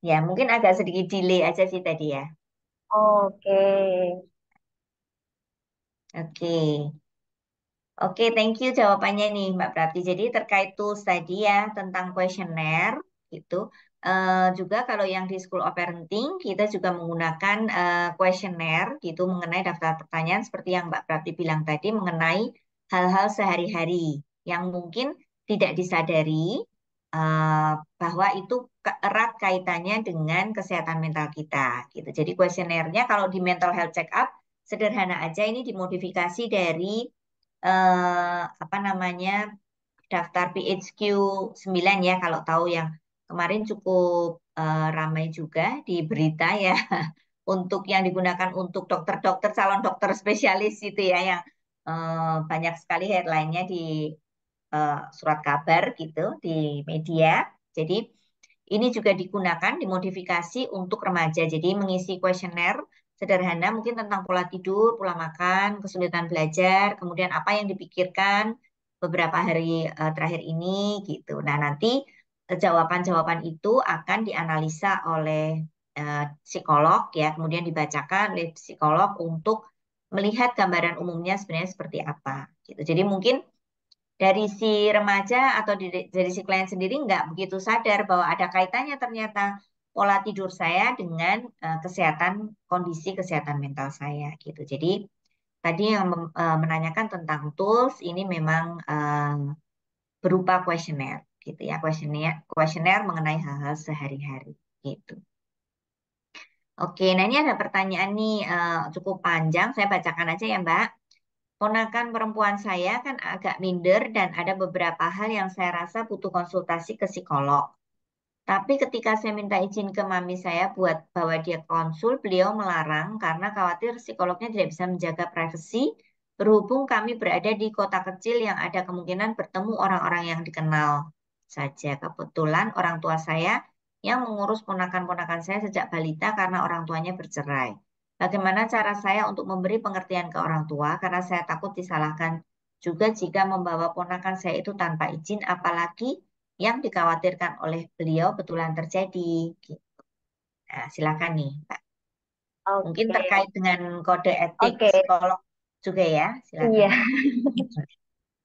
Ya, mungkin agak sedikit delay aja sih tadi ya. Oke. Oke. Oke, thank you jawabannya nih Mbak Prati. Jadi terkait tools tadi ya tentang kuesioner gitu. Juga kalau yang di School of Parenting kita juga menggunakan kuesioner gitu mengenai daftar pertanyaan seperti yang Mbak Prati bilang tadi mengenai hal-hal sehari-hari yang mungkin tidak disadari bahwa itu erat kaitannya dengan kesehatan mental kita gitu. Jadi kuesionernya kalau di mental health check up sederhana aja, ini dimodifikasi dari apa namanya, daftar PHQ 9 ya, kalau tahu, yang kemarin cukup ramai juga di berita ya, untuk yang digunakan untuk dokter-dokter, calon dokter spesialis itu ya, yang banyak sekali headline-nya di surat kabar gitu, di media. Jadi ini juga digunakan, dimodifikasi untuk remaja. Jadi mengisi kuesioner sederhana mungkin tentang pola tidur, pola makan, kesulitan belajar, kemudian apa yang dipikirkan beberapa hari terakhir ini gitu. Nah, nanti jawaban-jawaban itu akan dianalisa oleh psikolog ya, kemudian dibacakan oleh psikolog untuk melihat gambaran umumnya sebenarnya seperti apa gitu. Jadi mungkin dari si remaja atau dari si klien sendiri nggak begitu sadar bahwa ada kaitannya ternyata pola tidur saya dengan kesehatan, kondisi kesehatan mental saya gitu. Jadi tadi yang menanyakan tentang tools ini memang berupa kuesioner gitu ya, kuesioner mengenai hal-hal sehari-hari gitu. Oke, nah ini ada pertanyaan nih cukup panjang, saya bacakan aja ya Mbak. Ponakan perempuan saya kan agak minder dan ada beberapa hal yang saya rasa butuh konsultasi ke psikolog. Tapi ketika saya minta izin ke mami saya buat bawa dia konsul, beliau melarang karena khawatir psikolognya tidak bisa menjaga privasi, berhubung kami berada di kota kecil yang ada kemungkinan bertemu orang-orang yang dikenal saja. Kebetulan orang tua saya yang mengurus ponakan-ponakan saya sejak balita karena orang tuanya bercerai. Bagaimana cara saya untuk memberi pengertian ke orang tua karena saya takut disalahkan juga jika membawa ponakan saya itu tanpa izin, apalagi yang dikhawatirkan oleh beliau betulan terjadi. Gitu. Nah, silakan nih, Pak. Mungkin Oke, terkait dengan kode etik oke, psikolog juga ya, silakan. iya.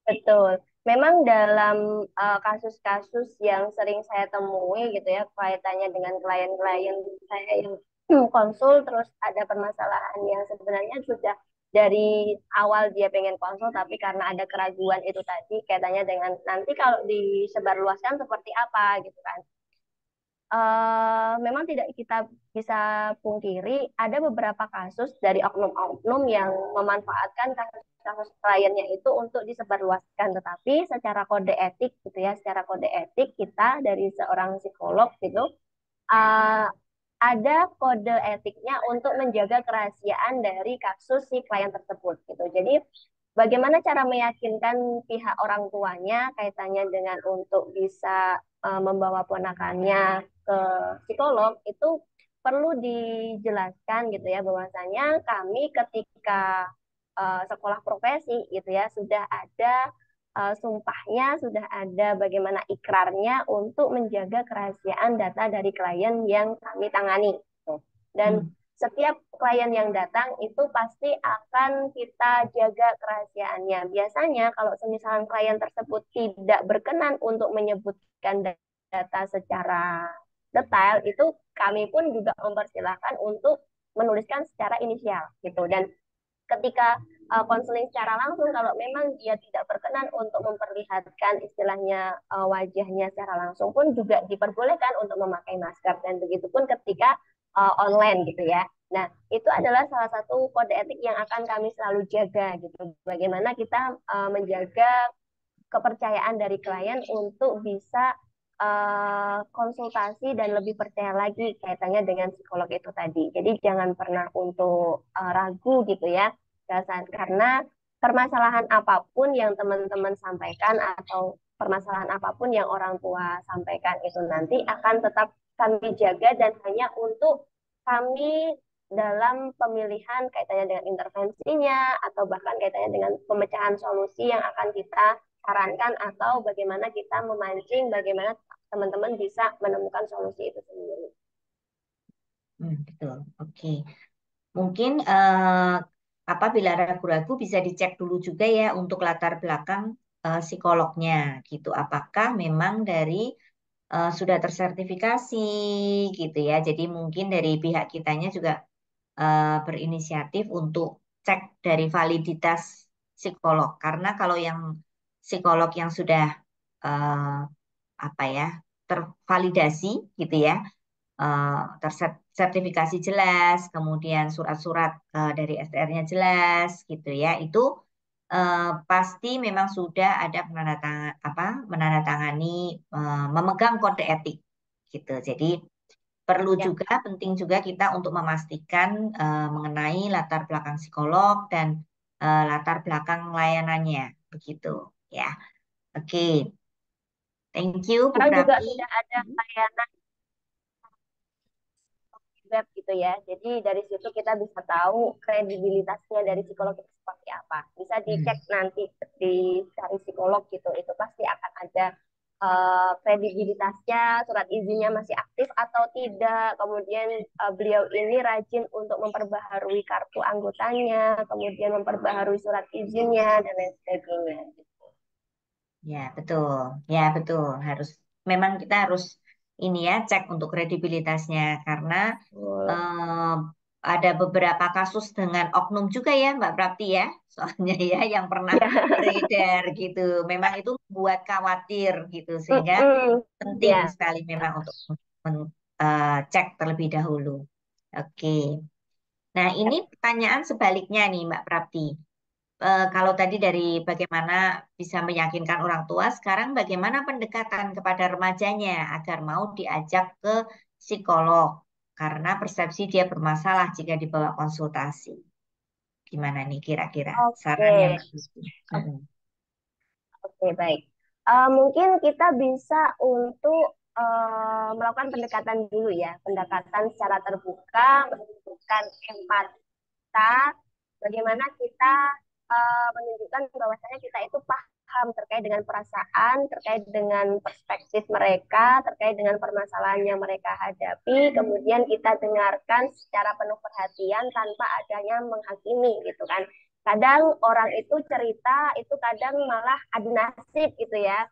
Betul. Memang dalam kasus-kasus yang sering saya temui gitu ya, kaitannya dengan klien-klien saya yang konsul, terus ada permasalahan yang sebenarnya sudah dari awal dia pengen konsul, tapi karena ada keraguan itu tadi, kaitannya dengan nanti kalau disebarluaskan seperti apa gitu kan. Memang tidak kita bisa pungkiri ada beberapa kasus dari oknum-oknum yang memanfaatkan kasus-kasus kliennya itu untuk disebarluaskan, tetapi secara kode etik gitu ya, secara kode etik kita dari seorang psikolog gitu uh, ada kode etiknya untuk menjaga kerahasiaan dari kasus si klien tersebut gitu. Jadi bagaimana cara meyakinkan pihak orang tuanya kaitannya dengan untuk bisa membawa ponakannya ke psikolog itu perlu dijelaskan gitu ya, bahwasanya kami ketika sekolah profesi gitu ya sudah ada sumpahnya, sudah ada bagaimana ikrarnya untuk menjaga kerahasiaan data dari klien yang kami tangani. Gitu. Dan Hmm. setiap klien yang datang itu pasti akan kita jaga kerahasiaannya. Biasanya kalau misalnya klien tersebut tidak berkenan untuk menyebutkan data secara detail, itu kami pun juga mempersilahkan untuk menuliskan secara inisial gitu. Dan ketika konseling secara langsung, kalau memang dia tidak berkenan untuk memperlihatkan istilahnya wajahnya secara langsung, pun juga diperbolehkan untuk memakai masker, dan begitu pun ketika online gitu ya. Nah, itu adalah salah satu kode etik yang akan kami selalu jaga gitu. Bagaimana kita menjaga kepercayaan dari klien untuk bisa konsultasi dan lebih percaya lagi kaitannya dengan psikolog itu tadi. Jadi jangan pernah untuk ragu gitu ya, karena permasalahan apapun yang teman-teman sampaikan atau permasalahan apapun yang orang tua sampaikan itu nanti akan tetap kami jaga, dan hanya untuk kami dalam pemilihan kaitannya dengan intervensinya atau bahkan kaitannya dengan pemecahan solusi yang akan kita sarankan, atau bagaimana kita memancing bagaimana teman-teman bisa menemukan solusi itu sendiri. Betul. Oke. Mungkin apabila ragu-ragu bisa dicek dulu juga ya untuk latar belakang psikolognya gitu. Apakah memang dari sudah tersertifikasi gitu ya. Jadi mungkin dari pihak kitanya juga berinisiatif untuk cek dari validitas psikolog. Karena kalau yang psikolog yang sudah apa ya, tervalidasi gitu ya, tersertifikasi jelas, kemudian surat-surat dari STR-nya jelas gitu ya, itu pasti memang sudah ada menandatangani memegang kode etik gitu. Jadi perlu Ya. juga, penting juga kita untuk memastikan mengenai latar belakang psikolog dan latar belakang layanannya begitu ya. Oke, thank you Bu Sekarang juga Prati. sudah ada layanan web gitu ya. Jadi dari situ kita bisa tahu kredibilitasnya dari psikolog itu seperti apa. Bisa dicek nanti di cari psikolog gitu. Itu pasti akan ada kredibilitasnya, surat izinnya masih aktif atau tidak. Kemudian beliau ini rajin untuk memperbaharui kartu anggotanya, kemudian memperbaharui surat izinnya dan lain sebagainya. Ya, betul. Ya, betul. Memang kita harus ini ya, cek untuk kredibilitasnya karena eh, ada beberapa kasus dengan oknum juga ya, Mbak Prapti ya. Soalnya ya yang pernah Ya. beredar gitu. Memang itu buat khawatir gitu, sehingga Mm-mm. penting Ya. sekali memang untuk cek terlebih dahulu. Oke. Nah, ini pertanyaan sebaliknya nih, Mbak Prapti. Kalau tadi dari bagaimana bisa meyakinkan orang tua, sekarang bagaimana pendekatan kepada remajanya agar mau diajak ke psikolog karena persepsi dia bermasalah jika dibawa konsultasi. Gimana nih kira-kira saran yang Oke. bagus? Mm-mm. Oke, baik. Mungkin kita bisa untuk melakukan pendekatan dulu ya, pendekatan secara terbuka, menunjukkan empati kita, bagaimana kita menunjukkan bahwasanya kita itu paham terkait dengan perasaan, terkait dengan perspektif mereka, terkait dengan permasalahan yang mereka hadapi, kemudian kita dengarkan secara penuh perhatian tanpa adanya menghakimi gitu kan. Kadang orang itu cerita itu kadang malah adu nasib gitu ya,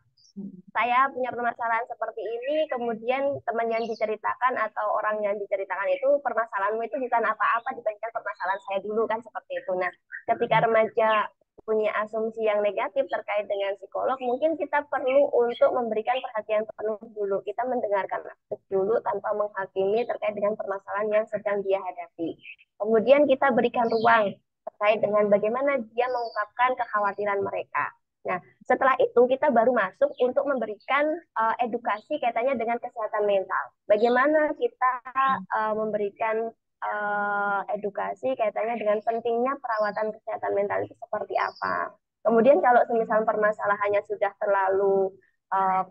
saya punya permasalahan seperti ini, kemudian teman yang diceritakan atau orang yang diceritakan itu permasalahanmu itu bukan apa-apa dibandingkan permasalahan saya dulu kan seperti itu. Nah, ketika remaja punya asumsi yang negatif terkait dengan psikolog, mungkin kita perlu untuk memberikan perhatian penuh dulu. Kita mendengarkan aktif dulu tanpa menghakimi terkait dengan permasalahan yang sedang dia hadapi. Kemudian kita berikan ruang terkait dengan bagaimana dia mengungkapkan kekhawatiran mereka. Nah, setelah itu kita baru masuk untuk memberikan edukasi kaitannya dengan kesehatan mental. Bagaimana kita memberikan edukasi kaitannya dengan pentingnya perawatan kesehatan mental itu seperti apa. Kemudian kalau misalnya permasalahannya sudah terlalu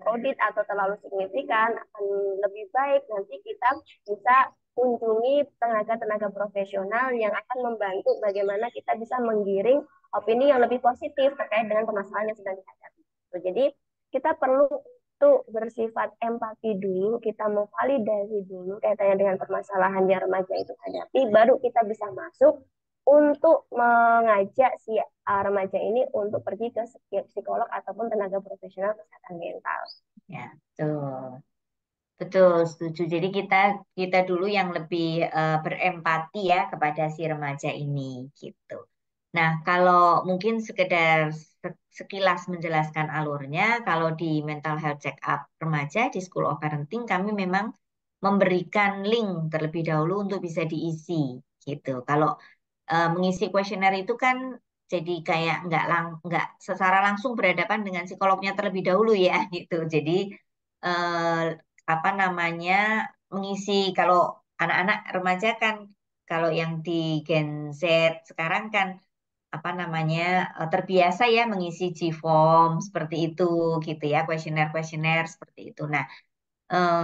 kredit atau terlalu signifikan, akan lebih baik nanti kita bisa kunjungi tenaga-tenaga profesional yang akan membantu bagaimana kita bisa menggiring opini yang lebih positif terkait dengan permasalahan yang sedang dihadapi. Jadi kita perlu untuk bersifat empati dulu, kita memvalidasi dulu kaitannya dengan permasalahan yang remaja itu hadapi, baru kita bisa masuk untuk mengajak si remaja ini untuk pergi ke psikolog ataupun tenaga profesional kesehatan mental. Ya, betul. Betul, setuju. Jadi kita kita dulu yang lebih berempati ya kepada si remaja ini gitu. Nah, kalau mungkin sekedar sekilas menjelaskan alurnya, kalau di mental health check up remaja di School of Parenting kami memang memberikan link terlebih dahulu untuk bisa diisi gitu. Kalau mengisi kuesioner itu kan jadi kayak nggak secara langsung berhadapan dengan psikolognya terlebih dahulu ya gitu. Jadi eh, apa namanya mengisi kalau anak-anak remaja kan kalau yang di Gen Z sekarang kan apa namanya terbiasa ya mengisi G-form seperti itu gitu ya kuesioner-kuesioner seperti itu. Nah,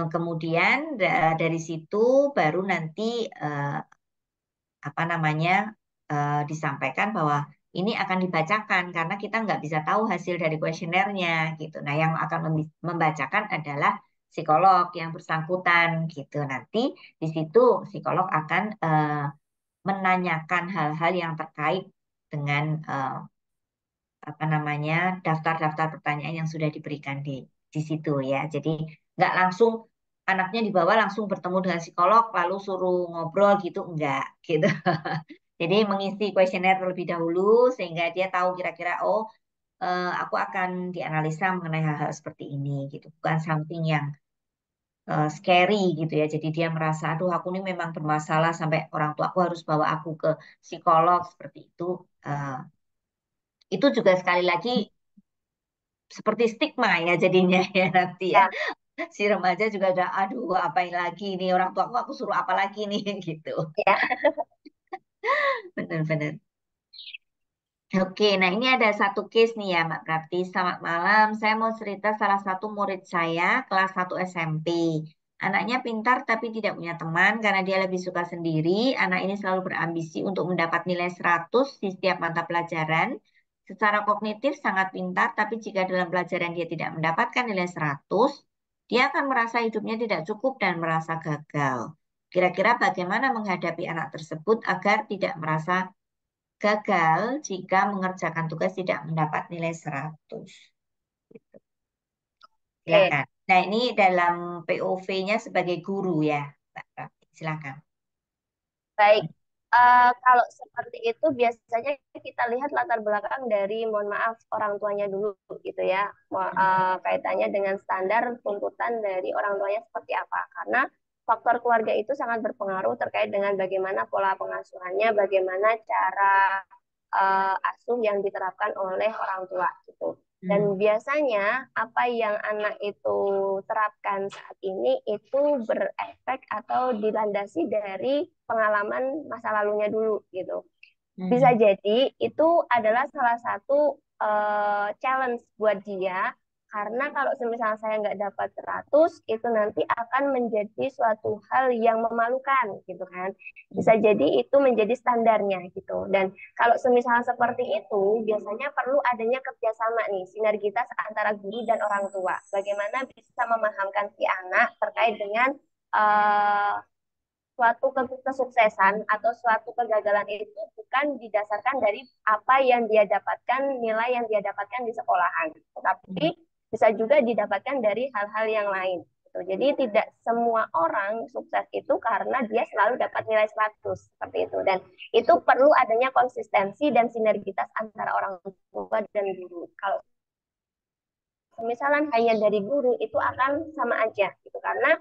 kemudian dari situ baru nanti eh, apa namanya disampaikan bahwa ini akan dibacakan karena kita nggak bisa tahu hasil dari kuesionernya gitu. Nah, yang akan membacakan adalah psikolog yang bersangkutan gitu. Nanti di situ psikolog akan menanyakan hal-hal yang terkait dengan apa namanya daftar-daftar pertanyaan yang sudah diberikan di situ ya. Jadi nggak langsung anaknya dibawa langsung bertemu dengan psikolog lalu suruh ngobrol gitu enggak gitu. Jadi mengisi kuesioner terlebih dahulu sehingga dia tahu kira-kira oh aku akan dianalisa mengenai hal-hal seperti ini gitu. Bukan something yang scary gitu ya. Jadi dia merasa, aduh aku ini memang bermasalah sampai orang tua aku harus bawa aku ke psikolog seperti itu. Eh, itu juga sekali lagi seperti stigma ya jadinya ya nanti ya. Ya, Si remaja juga udah, aduh apain lagi nih orang tua aku suruh apa lagi nih gitu. ya. Bener-bener. Oke, nah ini ada satu case nih ya Mbak Prati. Selamat malam, saya mau cerita salah satu murid saya kelas 1 SMP. Anaknya pintar tapi tidak punya teman karena dia lebih suka sendiri. Anak ini selalu berambisi untuk mendapat nilai 100 di setiap mata pelajaran. Secara kognitif sangat pintar, tapi jika dalam pelajaran dia tidak mendapatkan nilai 100, dia akan merasa hidupnya tidak cukup dan merasa gagal. Kira-kira bagaimana menghadapi anak tersebut agar tidak merasa gagal jika mengerjakan tugas tidak mendapat nilai 100. Gitu. Oke. Silakan. Nah, ini dalam POV-nya sebagai guru ya, Mbak Raffi. Silakan. Baik, kalau seperti itu biasanya kita lihat latar belakang dari, mohon maaf, orang tuanya dulu gitu ya. Kaitannya dengan standar tuntutan dari orang tuanya seperti apa. Karena faktor keluarga itu sangat berpengaruh terkait dengan bagaimana pola pengasuhannya, bagaimana cara asuh yang diterapkan oleh orang tua gitu. Hmm. Dan biasanya apa yang anak itu terapkan saat ini itu berefek atau dilandasi dari pengalaman masa lalunya dulu gitu. Bisa Hmm. jadi itu adalah salah satu challenge buat dia, karena kalau semisal saya nggak dapat 100 itu nanti akan menjadi suatu hal yang memalukan gitu kan. Bisa jadi itu menjadi standarnya gitu. Dan kalau semisal seperti itu biasanya perlu adanya kerjasama nih, sinergitas antara guru dan orang tua. Bagaimana bisa memahamkan si anak terkait dengan uh, suatu kesuksesan atau suatu kegagalan itu bukan didasarkan dari apa yang dia dapatkan, nilai yang dia dapatkan di sekolahan, tetapi Hmm. bisa juga didapatkan dari hal-hal yang lain. Gitu. Jadi tidak semua orang sukses itu karena dia selalu dapat nilai 100 seperti itu. Dan itu perlu adanya konsistensi dan sinergitas antara orang tua dan guru. Kalau misalnya hanya dari guru itu akan sama aja gitu, karena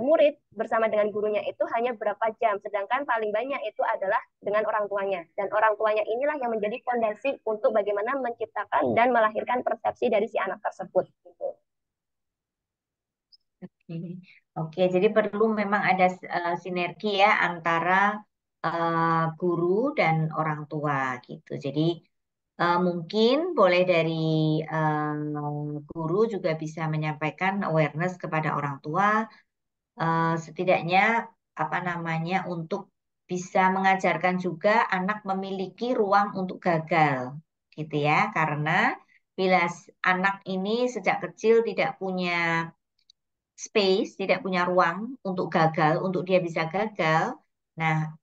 murid bersama dengan gurunya itu hanya berapa jam, sedangkan paling banyak itu adalah dengan orang tuanya. Dan orang tuanya inilah yang menjadi fondasi untuk bagaimana menciptakan dan melahirkan persepsi dari si anak tersebut. Gitu. Oke, Oke, jadi perlu memang ada sinergi ya antara guru dan orang tua gitu. Jadi mungkin boleh dari guru juga bisa menyampaikan awareness kepada orang tua, setidaknya apa namanya untuk bisa mengajarkan juga anak memiliki ruang untuk gagal, gitu ya. Karena bila anak ini sejak kecil tidak punya space, tidak punya ruang untuk gagal, untuk dia bisa gagal. Nah,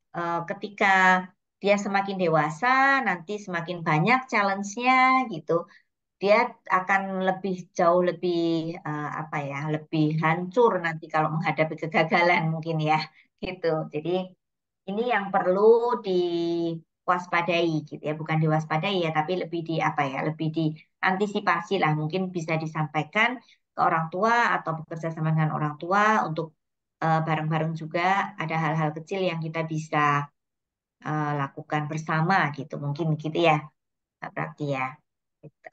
ketika dia semakin dewasa, nanti semakin banyak challenge-nya gitu. Dia akan lebih jauh lebih apa ya, lebih hancur nanti kalau menghadapi kegagalan mungkin ya, gitu. Jadi ini yang perlu diwaspadai gitu ya, bukan diwaspadai ya, tapi lebih di apa ya, lebih diantisipasi lah. Mungkin bisa disampaikan ke orang tua atau bekerja sama dengan orang tua untuk bareng-bareng juga ada hal-hal kecil yang kita bisa lakukan bersama gitu. Mungkin gitu ya, Kak Prati ya. Gitu.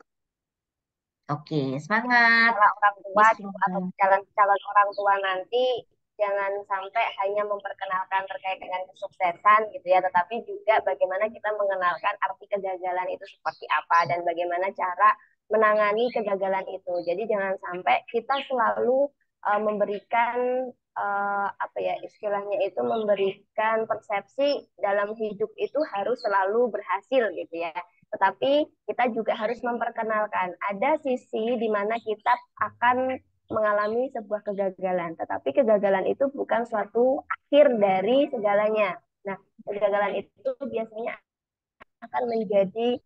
Oke, semangat, Para orang tua Miss gitu, Luna. atau calon-calon orang tua nanti jangan sampai hanya memperkenalkan terkait dengan kesuksesan gitu ya, tetapi juga bagaimana kita mengenalkan arti kegagalan itu seperti apa dan bagaimana cara menangani kegagalan itu. Jadi jangan sampai kita selalu memberikan apa ya istilahnya itu, memberikan persepsi dalam hidup itu harus selalu berhasil gitu ya. Tetapi kita juga harus memperkenalkan ada sisi di mana kita akan mengalami sebuah kegagalan, tetapi kegagalan itu bukan suatu akhir dari segalanya. Nah, kegagalan itu biasanya akan menjadi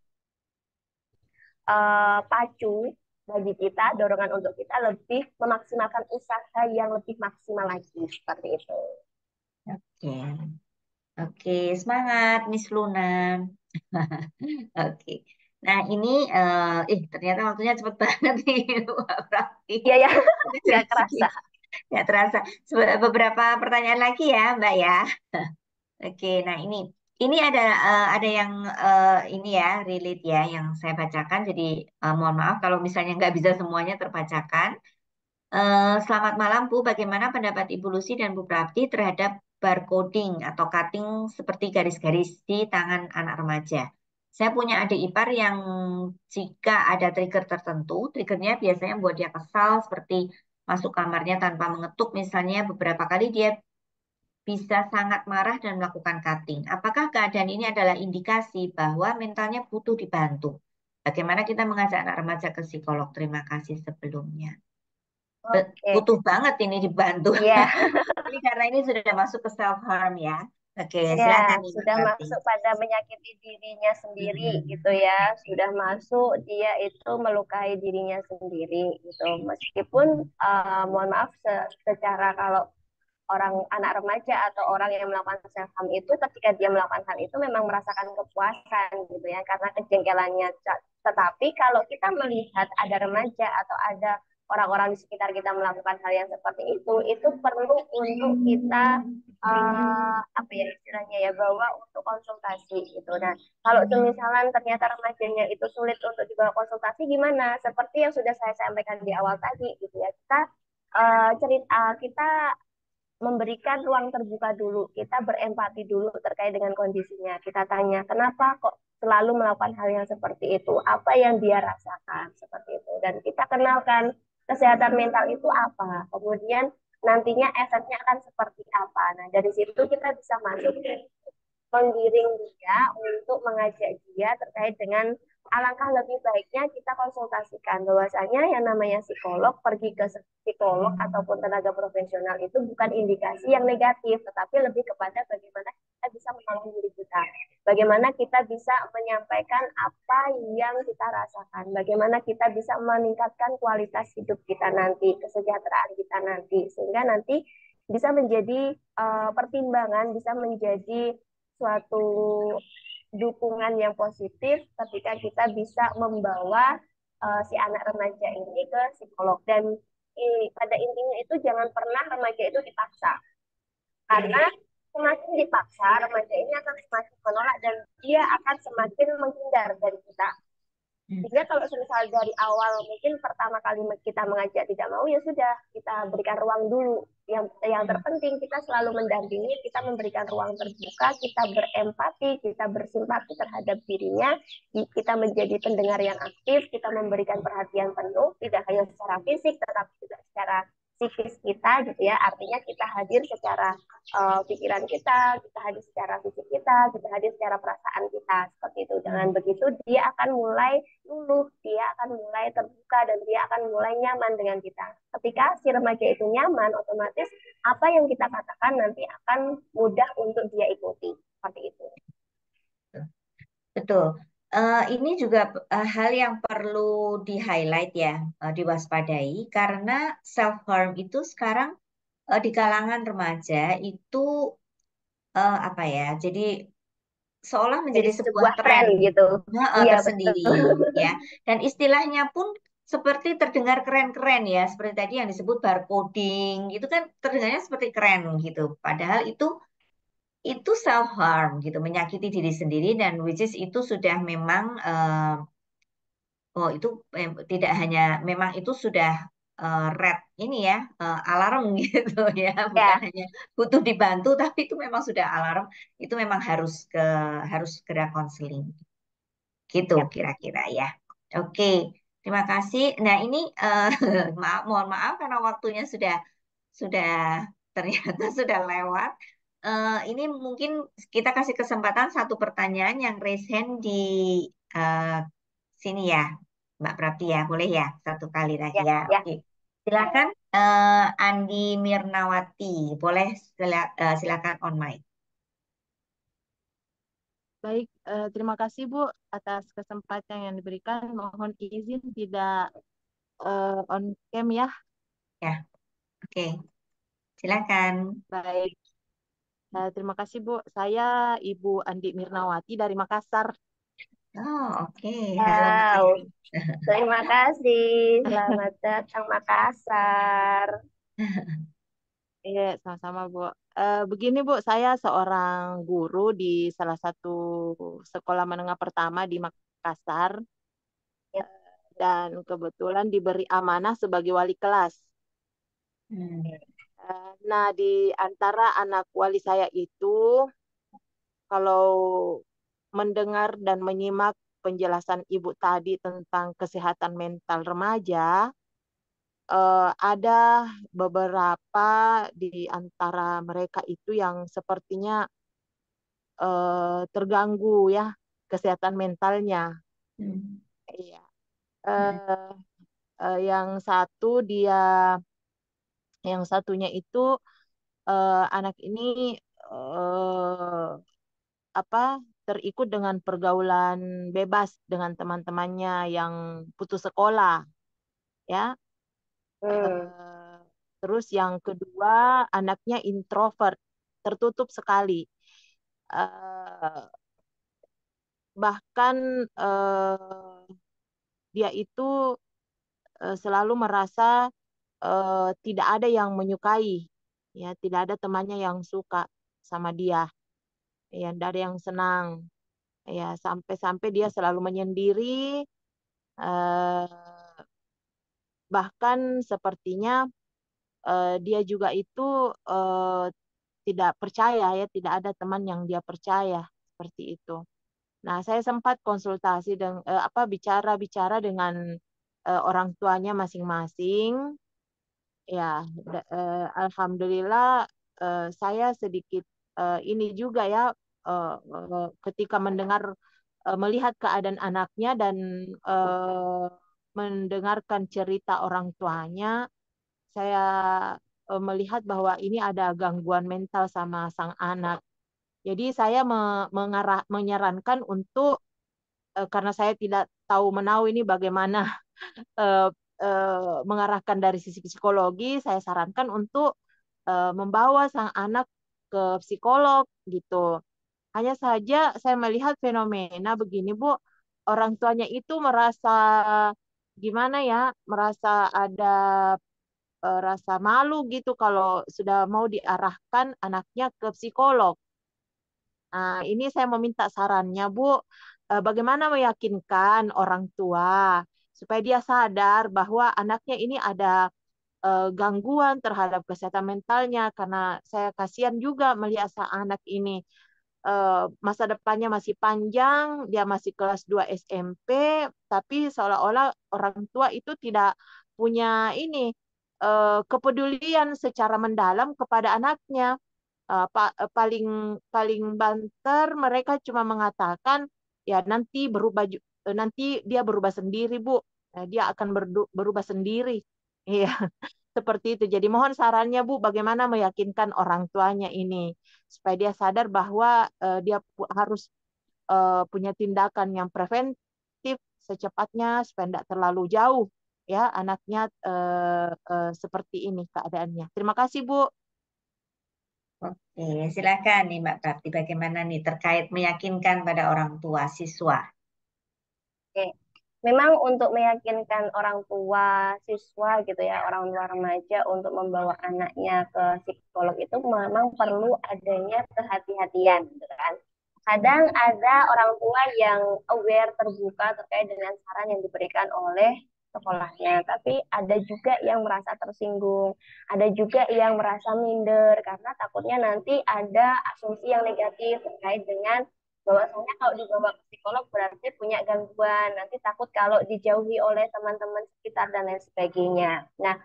pacu bagi kita, dorongan untuk kita lebih memaksimalkan usaha yang lebih maksimal lagi, seperti itu. Oke, oke, semangat, Miss Luna. Oke. Nah, ini ternyata waktunya cepet banget nih, Mbak Prati. Iya ya, Ini nggak jam kerasa. segini. Nggak terasa. Beberapa pertanyaan lagi ya, Mbak ya. Oke, nah ini ada yang ini ya relate ya yang saya bacakan. Jadi mohon maaf kalau misalnya nggak bisa semuanya terbacakan. Selamat malam Bu, bagaimana pendapat Ibu Lucy dan Bu Prapti terhadap barcoding atau cutting seperti garis-garis di tangan anak remaja? Saya punya adik ipar yang jika ada trigger tertentu, triggernya biasanya buat dia kesal seperti masuk kamarnya tanpa mengetuk, misalnya beberapa kali dia bisa sangat marah dan melakukan cutting. Apakah keadaan ini adalah indikasi bahwa mentalnya butuh dibantu? Bagaimana kita mengajak anak remaja ke psikolog? Terima kasih sebelumnya. Oke, Butuh banget ini dibantu. iya. Ini karena ini sudah masuk ke self harm ya. Oke, Ya, silakan nih Mbak sudah Prati. masuk pada menyakiti dirinya sendiri Mm-mm. gitu ya. Sudah masuk dia itu melukai dirinya sendiri gitu. Meskipun mohon maaf secara kalau orang anak remaja atau orang yang melakukan self harm itu ketika dia melakukan hal itu memang merasakan kepuasan gitu ya karena kejengkelannya. Tetapi kalau kita melihat ada remaja atau ada orang-orang di sekitar kita melakukan hal yang seperti itu perlu untuk kita apa ya istilahnya ya bawa untuk konsultasi gitu. Nah, kalau misalnya ternyata remajanya itu sulit untuk dibawa konsultasi gimana? Seperti yang sudah saya sampaikan di awal tadi gitu ya. Kita cerita kita memberikan ruang terbuka dulu, kita berempati dulu terkait dengan kondisinya. Kita tanya, kenapa kok selalu melakukan hal yang seperti itu? Apa yang dia rasakan seperti itu? Dan kita kenalkan kesehatan mental itu apa. Kemudian nantinya efeknya akan seperti apa. Nah, dari situ kita bisa masuk menggiring dia untuk mengajak dia terkait dengan alangkah lebih baiknya kita konsultasikan bahwasanya yang namanya psikolog pergi ke psikolog ataupun tenaga profesional itu bukan indikasi yang negatif tetapi lebih kepada bagaimana kita bisa menolong diri kita bagaimana kita bisa menyampaikan apa yang kita rasakan bagaimana kita bisa meningkatkan kualitas hidup kita nanti kesejahteraan kita nanti sehingga nanti bisa menjadi pertimbangan bisa menjadi suatu dukungan yang positif ketika kita bisa membawa si anak remaja ini ke psikolog dan pada intinya itu jangan pernah remaja itu dipaksa karena semakin dipaksa remaja ini akan semakin menolak dan dia akan semakin menghindar dari kita sehingga kalau misal dari awal mungkin pertama kali kita mengajak tidak mau ya sudah kita berikan ruang dulu. Yang terpenting kita selalu mendampingi, kita memberikan ruang terbuka, kita berempati, kita bersimpati terhadap dirinya, kita menjadi pendengar yang aktif, kita memberikan perhatian penuh, tidak hanya secara fisik tetapi juga secara psikis kita gitu ya. Artinya kita hadir secara pikiran kita hadir secara fisik kita hadir secara perasaan kita seperti itu. Dengan begitu dia akan mulai luluh, dia akan mulai terbuka dan dia akan mulai nyaman dengan kita. Ketika si remaja itu nyaman, otomatis apa yang kita katakan nanti akan mudah untuk dia ikuti. Seperti itu. Betul. Ini juga hal yang perlu di-highlight ya, diwaspadai karena self harm itu sekarang di kalangan remaja itu apa ya? Jadi seolah Jadi menjadi sebuah sebuah tren tren gitu. Iya, betul. tersendiri ya. Dan istilahnya pun seperti terdengar keren-keren ya, seperti tadi yang disebut barcoding, itu kan terdengarnya seperti keren gitu. Padahal itu self harm gitu, menyakiti diri sendiri dan which is itu sudah memang oh itu tidak hanya memang itu sudah red ini ya alarm gitu ya, bukan Ya, hanya butuh dibantu tapi itu memang sudah alarm, itu memang harus segera konseling. Gitu ya. kira-kira ya. Oke, terima kasih. Nah ini mohon maaf karena waktunya sudah ternyata sudah lewat. Ini mungkin kita kasih kesempatan satu pertanyaan yang raise hand di eh, sini ya, Mbak Prati ya, boleh ya satu kali lagi Ya, ya. ya. Oke, silakan Andi Mirnawati, boleh silakan on mic. Baik, terima kasih Bu atas kesempatan yang diberikan. Mohon izin tidak on cam ya. Ya, oke, silakan. Baik, terima kasih Bu. Saya Ibu Andi Mirnawati dari Makassar. Oh, oke. Halo Wow, Makassar. terima kasih. Selamat datang Makassar. Iya, sama-sama, Bu. Begini, Bu, saya seorang guru di salah satu sekolah menengah pertama di Makassar Ya. dan kebetulan diberi amanah sebagai wali kelas. Hmm. Nah, di antara anak wali saya itu, kalau mendengar dan menyimak penjelasan Ibu tadi tentang kesehatan mental remaja, ada beberapa di antara mereka itu yang sepertinya terganggu ya kesehatan mentalnya. Hmm. Iya. Hmm. Eh, yang satu yang satunya itu anak ini eh, apa terikut dengan pergaulan bebas dengan teman-temannya yang putus sekolah, ya. Hmm. Eh, Terus yang kedua anaknya introvert, tertutup sekali. Eh, Bahkan dia itu selalu merasa tidak ada yang menyukai, ya, tidak ada temannya yang suka sama dia, ya, tidak ada yang senang, ya, sampai-sampai dia selalu menyendiri, eh, bahkan sepertinya dia juga itu tidak percaya, ya, tidak ada teman yang dia percaya seperti itu. Nah, saya sempat konsultasi dengan bicara-bicara dengan orang tuanya masing-masing. Ya, alhamdulillah saya sedikit ini juga ya ketika melihat keadaan anaknya dan eh, mendengarkan cerita orang tuanya, saya melihat bahwa ini ada gangguan mental sama sang anak. Jadi saya menyarankan untuk karena saya tidak tahu menahu ini bagaimana eh, mengarahkan dari sisi psikologi, saya sarankan untuk membawa sang anak ke psikolog gitu. Hanya saja saya melihat fenomena begini, Bu, orang tuanya itu merasa gimana ya, merasa ada rasa malu gitu kalau sudah mau diarahkan anaknya ke psikolog. Nah, ini saya meminta sarannya, Bu, bagaimana meyakinkan orang tua supaya dia sadar bahwa anaknya ini ada gangguan terhadap kesehatan mentalnya karena saya kasihan juga melihat sang anak ini masa depannya masih panjang, dia masih kelas 2 SMP, tapi seolah-olah orang tua itu tidak punya ini kepedulian secara mendalam kepada anaknya. Paling paling banter mereka cuma mengatakan ya nanti dia berubah sendiri, Bu. Dia akan berubah sendiri. Iya, seperti itu. Jadi mohon sarannya, Bu, bagaimana meyakinkan orang tuanya ini supaya dia sadar bahwa dia harus punya tindakan yang preventif secepatnya supaya tidak terlalu jauh ya anaknya seperti ini keadaannya. Terima kasih, Bu. Oke, silakan nih Mbak Prati, bagaimana nih terkait meyakinkan pada orang tua siswa? Oke. Memang untuk meyakinkan orang tua siswa gitu ya, orang tua remaja untuk membawa anaknya ke psikolog itu memang perlu adanya kehati-hatian gitu kan. Kadang ada orang tua yang aware terbuka terkait dengan saran yang diberikan oleh sekolahnya, tapi ada juga yang merasa tersinggung, ada juga yang merasa minder karena takutnya nanti ada asumsi yang negatif terkait dengan bahwasanya kalau dibawa ke psikolog berarti punya gangguan, nanti takut kalau dijauhi oleh teman-teman sekitar dan lain sebagainya. Nah,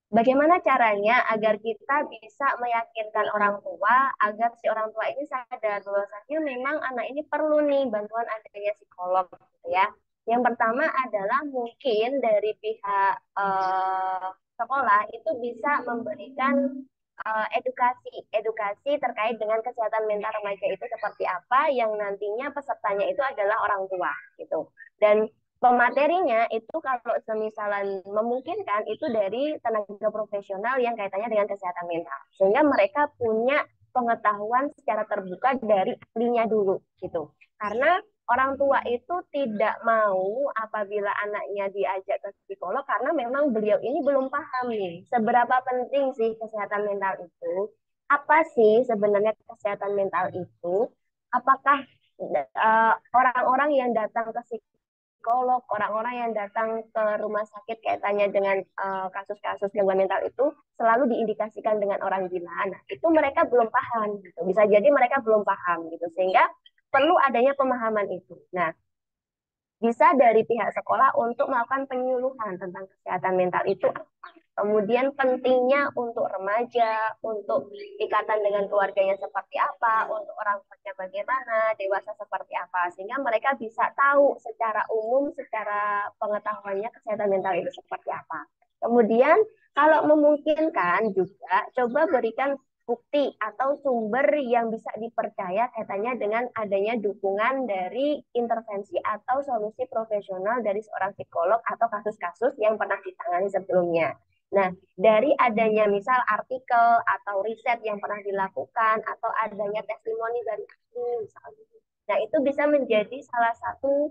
bagaimana caranya agar kita bisa meyakinkan orang tua agar si orang tua ini sadar bahwasanya memang anak ini perlu nih bantuan adanya psikolog gitu ya. Yang pertama adalah mungkin dari pihak sekolah itu bisa memberikan edukasi edukasi terkait dengan kesehatan mental remaja itu seperti apa yang nantinya pesertanya itu adalah orang tua gitu. Dan pematerinya itu kalau semisalan memungkinkan itu dari tenaga profesional yang kaitannya dengan kesehatan mental sehingga mereka punya pengetahuan secara terbuka dari ahlinya dulu gitu karena orang tua itu tidak mau apabila anaknya diajak ke psikolog karena memang beliau ini belum paham nih seberapa penting sih kesehatan mental itu. Apa sih sebenarnya kesehatan mental itu? Apakah orang-orang yang datang ke psikolog, orang-orang yang datang ke rumah sakit kaitannya dengan kasus-kasus gangguan mental itu selalu diindikasikan dengan orang gila. Nah, itu mereka belum paham gitu. Bisa jadi mereka belum paham gitu. Sehingga perlu adanya pemahaman itu. Nah, bisa dari pihak sekolah untuk melakukan penyuluhan tentang kesehatan mental itu apa. Kemudian pentingnya untuk remaja, untuk ikatan dengan keluarganya seperti apa, untuk orang tuanya bagaimana, dewasa seperti apa, sehingga mereka bisa tahu secara umum, secara pengetahuannya kesehatan mental itu seperti apa. Kemudian kalau memungkinkan juga coba berikan bukti atau sumber yang bisa dipercaya kaitannya dengan adanya dukungan dari intervensi atau solusi profesional dari seorang psikolog atau kasus-kasus yang pernah ditangani sebelumnya. Nah, dari adanya misal artikel atau riset yang pernah dilakukan atau adanya testimoni dari ahli misalnya. Nah, itu bisa menjadi salah satu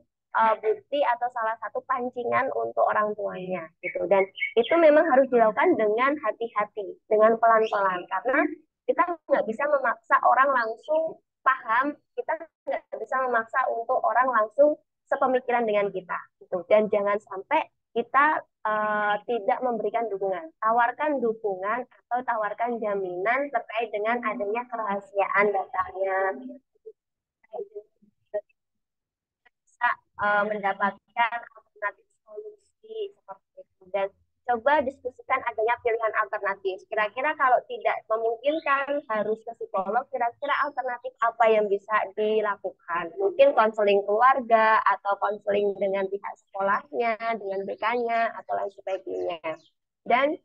bukti atau salah satu pancingan untuk orang tuanya gitu. Dan itu memang harus dilakukan dengan hati-hati, dengan pelan-pelan karena kita nggak bisa memaksa orang langsung paham, kita nggak bisa memaksa untuk orang langsung sepemikiran dengan kita gitu. Dan jangan sampai kita tidak memberikan dukungan. Tawarkan dukungan atau tawarkan jaminan terkait dengan adanya kerahasiaan datanya. Bisa mendapatkan alternatif solusi seperti itu. Dan coba diskusikan adanya pilihan alternatif. Kira-kira kalau tidak memungkinkan harus ke psikolog, kira-kira alternatif apa yang bisa dilakukan? Mungkin konseling keluarga atau konseling dengan pihak sekolahnya, dengan BK-nya atau lain sebagainya. Dan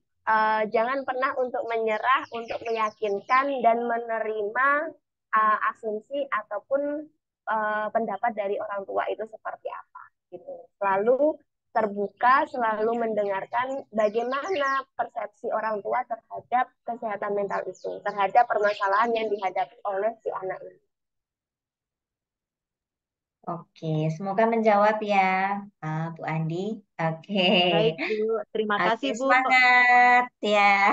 jangan pernah untuk menyerah, untuk meyakinkan dan menerima asumsi ataupun pendapat dari orang tua itu seperti apa gitu. Selalu terbuka, selalu mendengarkan bagaimana persepsi orang tua terhadap kesehatan mental itu, terhadap permasalahan yang dihadapi oleh si anak ini. Oke, semoga menjawab ya, Bu Andi. Oke, Baik, Bu. Terima oke, kasih, Bu. semangat ya,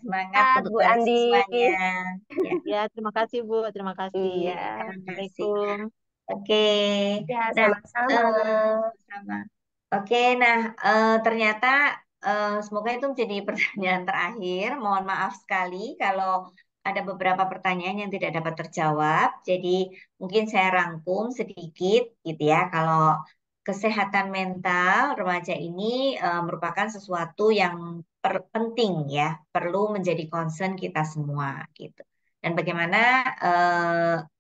semangat untuk Bu Andi. mahasiswanya. Ya, Ya, terima kasih, Bu. Terima kasih. Iya. terima kasih. Assalamualaikum. Oke, Ya, nah, sama-sama. sama. Oke, nah ternyata semoga itu menjadi pertanyaan terakhir. Mohon maaf sekali kalau ada beberapa pertanyaan yang tidak dapat terjawab. Jadi mungkin saya rangkum sedikit gitu ya. Kalau kesehatan mental remaja ini merupakan sesuatu yang penting ya, perlu menjadi concern kita semua gitu. Dan bagaimana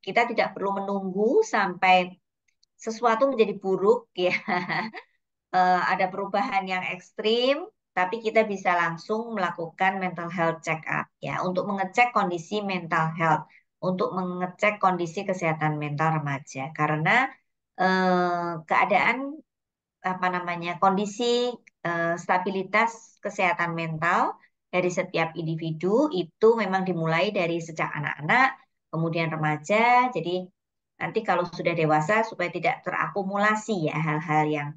kita tidak perlu menunggu sampai sesuatu menjadi buruk ya, ada perubahan yang ekstrim, tapi kita bisa langsung melakukan mental health check up ya untuk mengecek kondisi mental health, untuk mengecek kondisi kesehatan mental remaja karena keadaan apa namanya kondisi stabilitas kesehatan mental dari setiap individu itu memang dimulai dari sejak anak-anak, kemudian remaja, jadi nanti kalau sudah dewasa supaya tidak terakumulasi ya hal-hal yang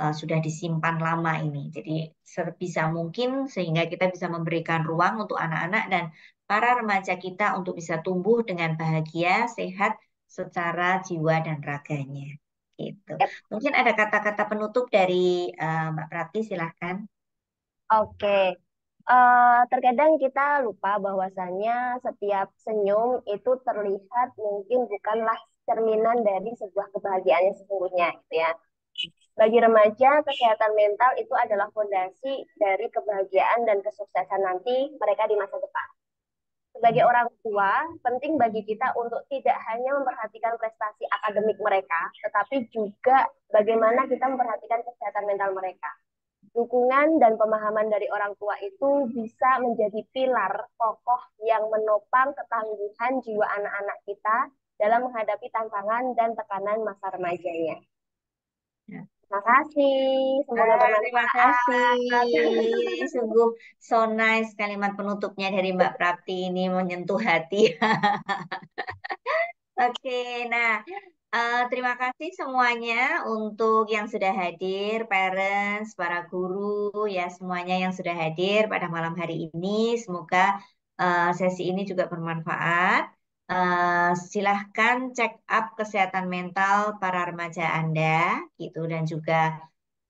sudah disimpan lama ini. Jadi sebisa mungkin sehingga kita bisa memberikan ruang untuk anak-anak dan para remaja kita untuk bisa tumbuh dengan bahagia, sehat secara jiwa dan raganya. Gitu. Mungkin ada kata-kata penutup dari Mbak Prati, silahkan. Oke. Terkadang kita lupa bahwasannya setiap senyum itu terlihat mungkin bukanlah cerminan dari sebuah kebahagiaan yang sesungguhnya gitu ya. Bagi remaja, kesehatan mental itu adalah fondasi dari kebahagiaan dan kesuksesan nanti mereka di masa depan. Sebagai orang tua, penting bagi kita untuk tidak hanya memperhatikan prestasi akademik mereka, tetapi juga bagaimana kita memperhatikan kesehatan mental mereka. Dukungan dan pemahaman dari orang tua itu bisa menjadi pilar kokoh yang menopang ketangguhan jiwa anak-anak kita dalam menghadapi tantangan dan tekanan masa remajanya. Ya. Terima kasih, semoga Terima bermanfaat. kasih. Sungguh so nice kalimat penutupnya dari Mbak Prati ini menyentuh hati. Oke, nah Terima kasih semuanya untuk yang sudah hadir, parents, para guru, ya semuanya yang sudah hadir pada malam hari ini. Semoga sesi ini juga bermanfaat. Silahkan check up kesehatan mental para remaja Anda, gitu, dan juga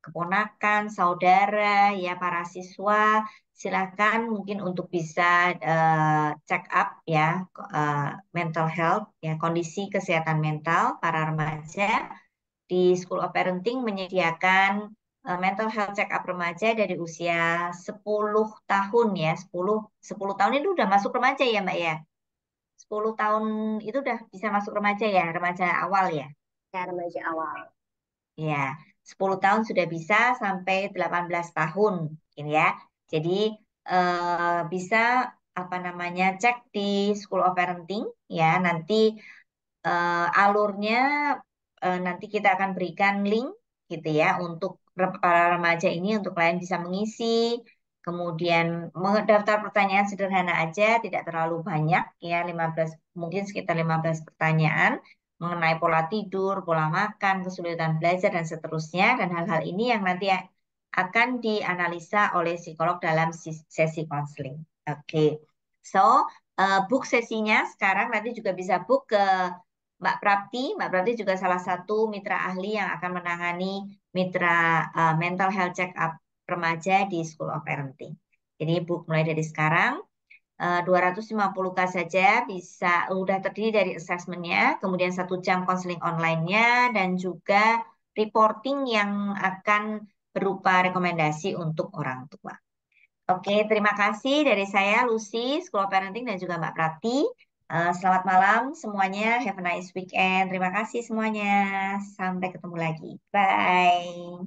keponakan, saudara, ya para siswa. Silahkan mungkin untuk bisa check up ya mental health, ya kondisi kesehatan mental para remaja. Di School of Parenting menyediakan mental health check up remaja dari usia 10 tahun ya, 10 tahun itu udah masuk remaja ya Mbak ya. 10 tahun itu udah bisa masuk remaja ya, remaja awal ya. Ya, remaja awal. Ya, 10 tahun sudah bisa sampai 18 tahun mungkin ya. Jadi bisa apa namanya cek di School of Parenting ya. Nanti alurnya nanti kita akan berikan link gitu ya untuk para remaja ini untuk kalian bisa mengisi. Kemudian mendaftar pertanyaan sederhana aja, tidak terlalu banyak ya, 15 mungkin sekitar 15 pertanyaan mengenai pola tidur, pola makan, kesulitan belajar dan seterusnya, dan hal-hal ini yang nanti akan dianalisa oleh psikolog dalam sesi konseling. Oke. So, book sesinya sekarang, nanti juga bisa book ke Mbak Prapti. Mbak Prapti juga salah satu mitra ahli yang akan menangani mitra mental health check up remaja di School of Parenting. Jadi book mulai dari sekarang. 250K saja bisa udah terdiri dari assessment-nya, kemudian 1 jam konseling online-nya, dan juga reporting yang akan berupa rekomendasi untuk orang tua. Oke, terima kasih dari saya Lucy, School of Parenting, dan juga Mbak Prati. Selamat malam semuanya, have a nice weekend. Terima kasih semuanya, sampai ketemu lagi. Bye.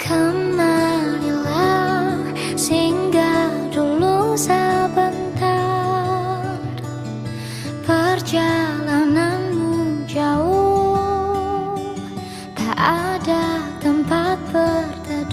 Kemarilah singgah dulu sebentar, perjalananmu jauh, tak ada tempat berteduh.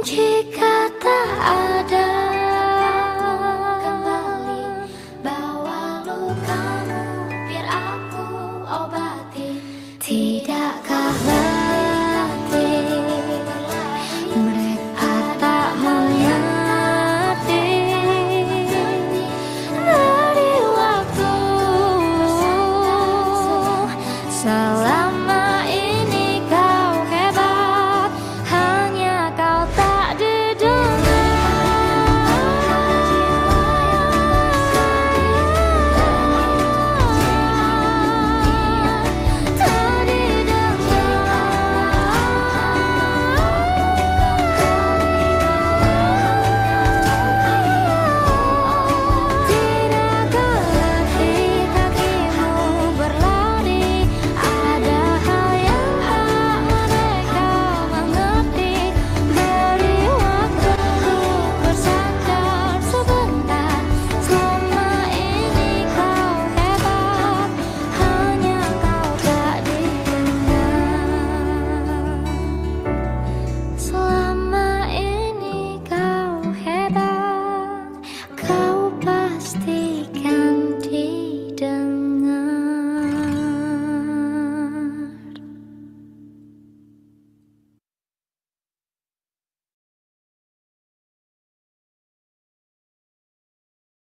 Jika tak ada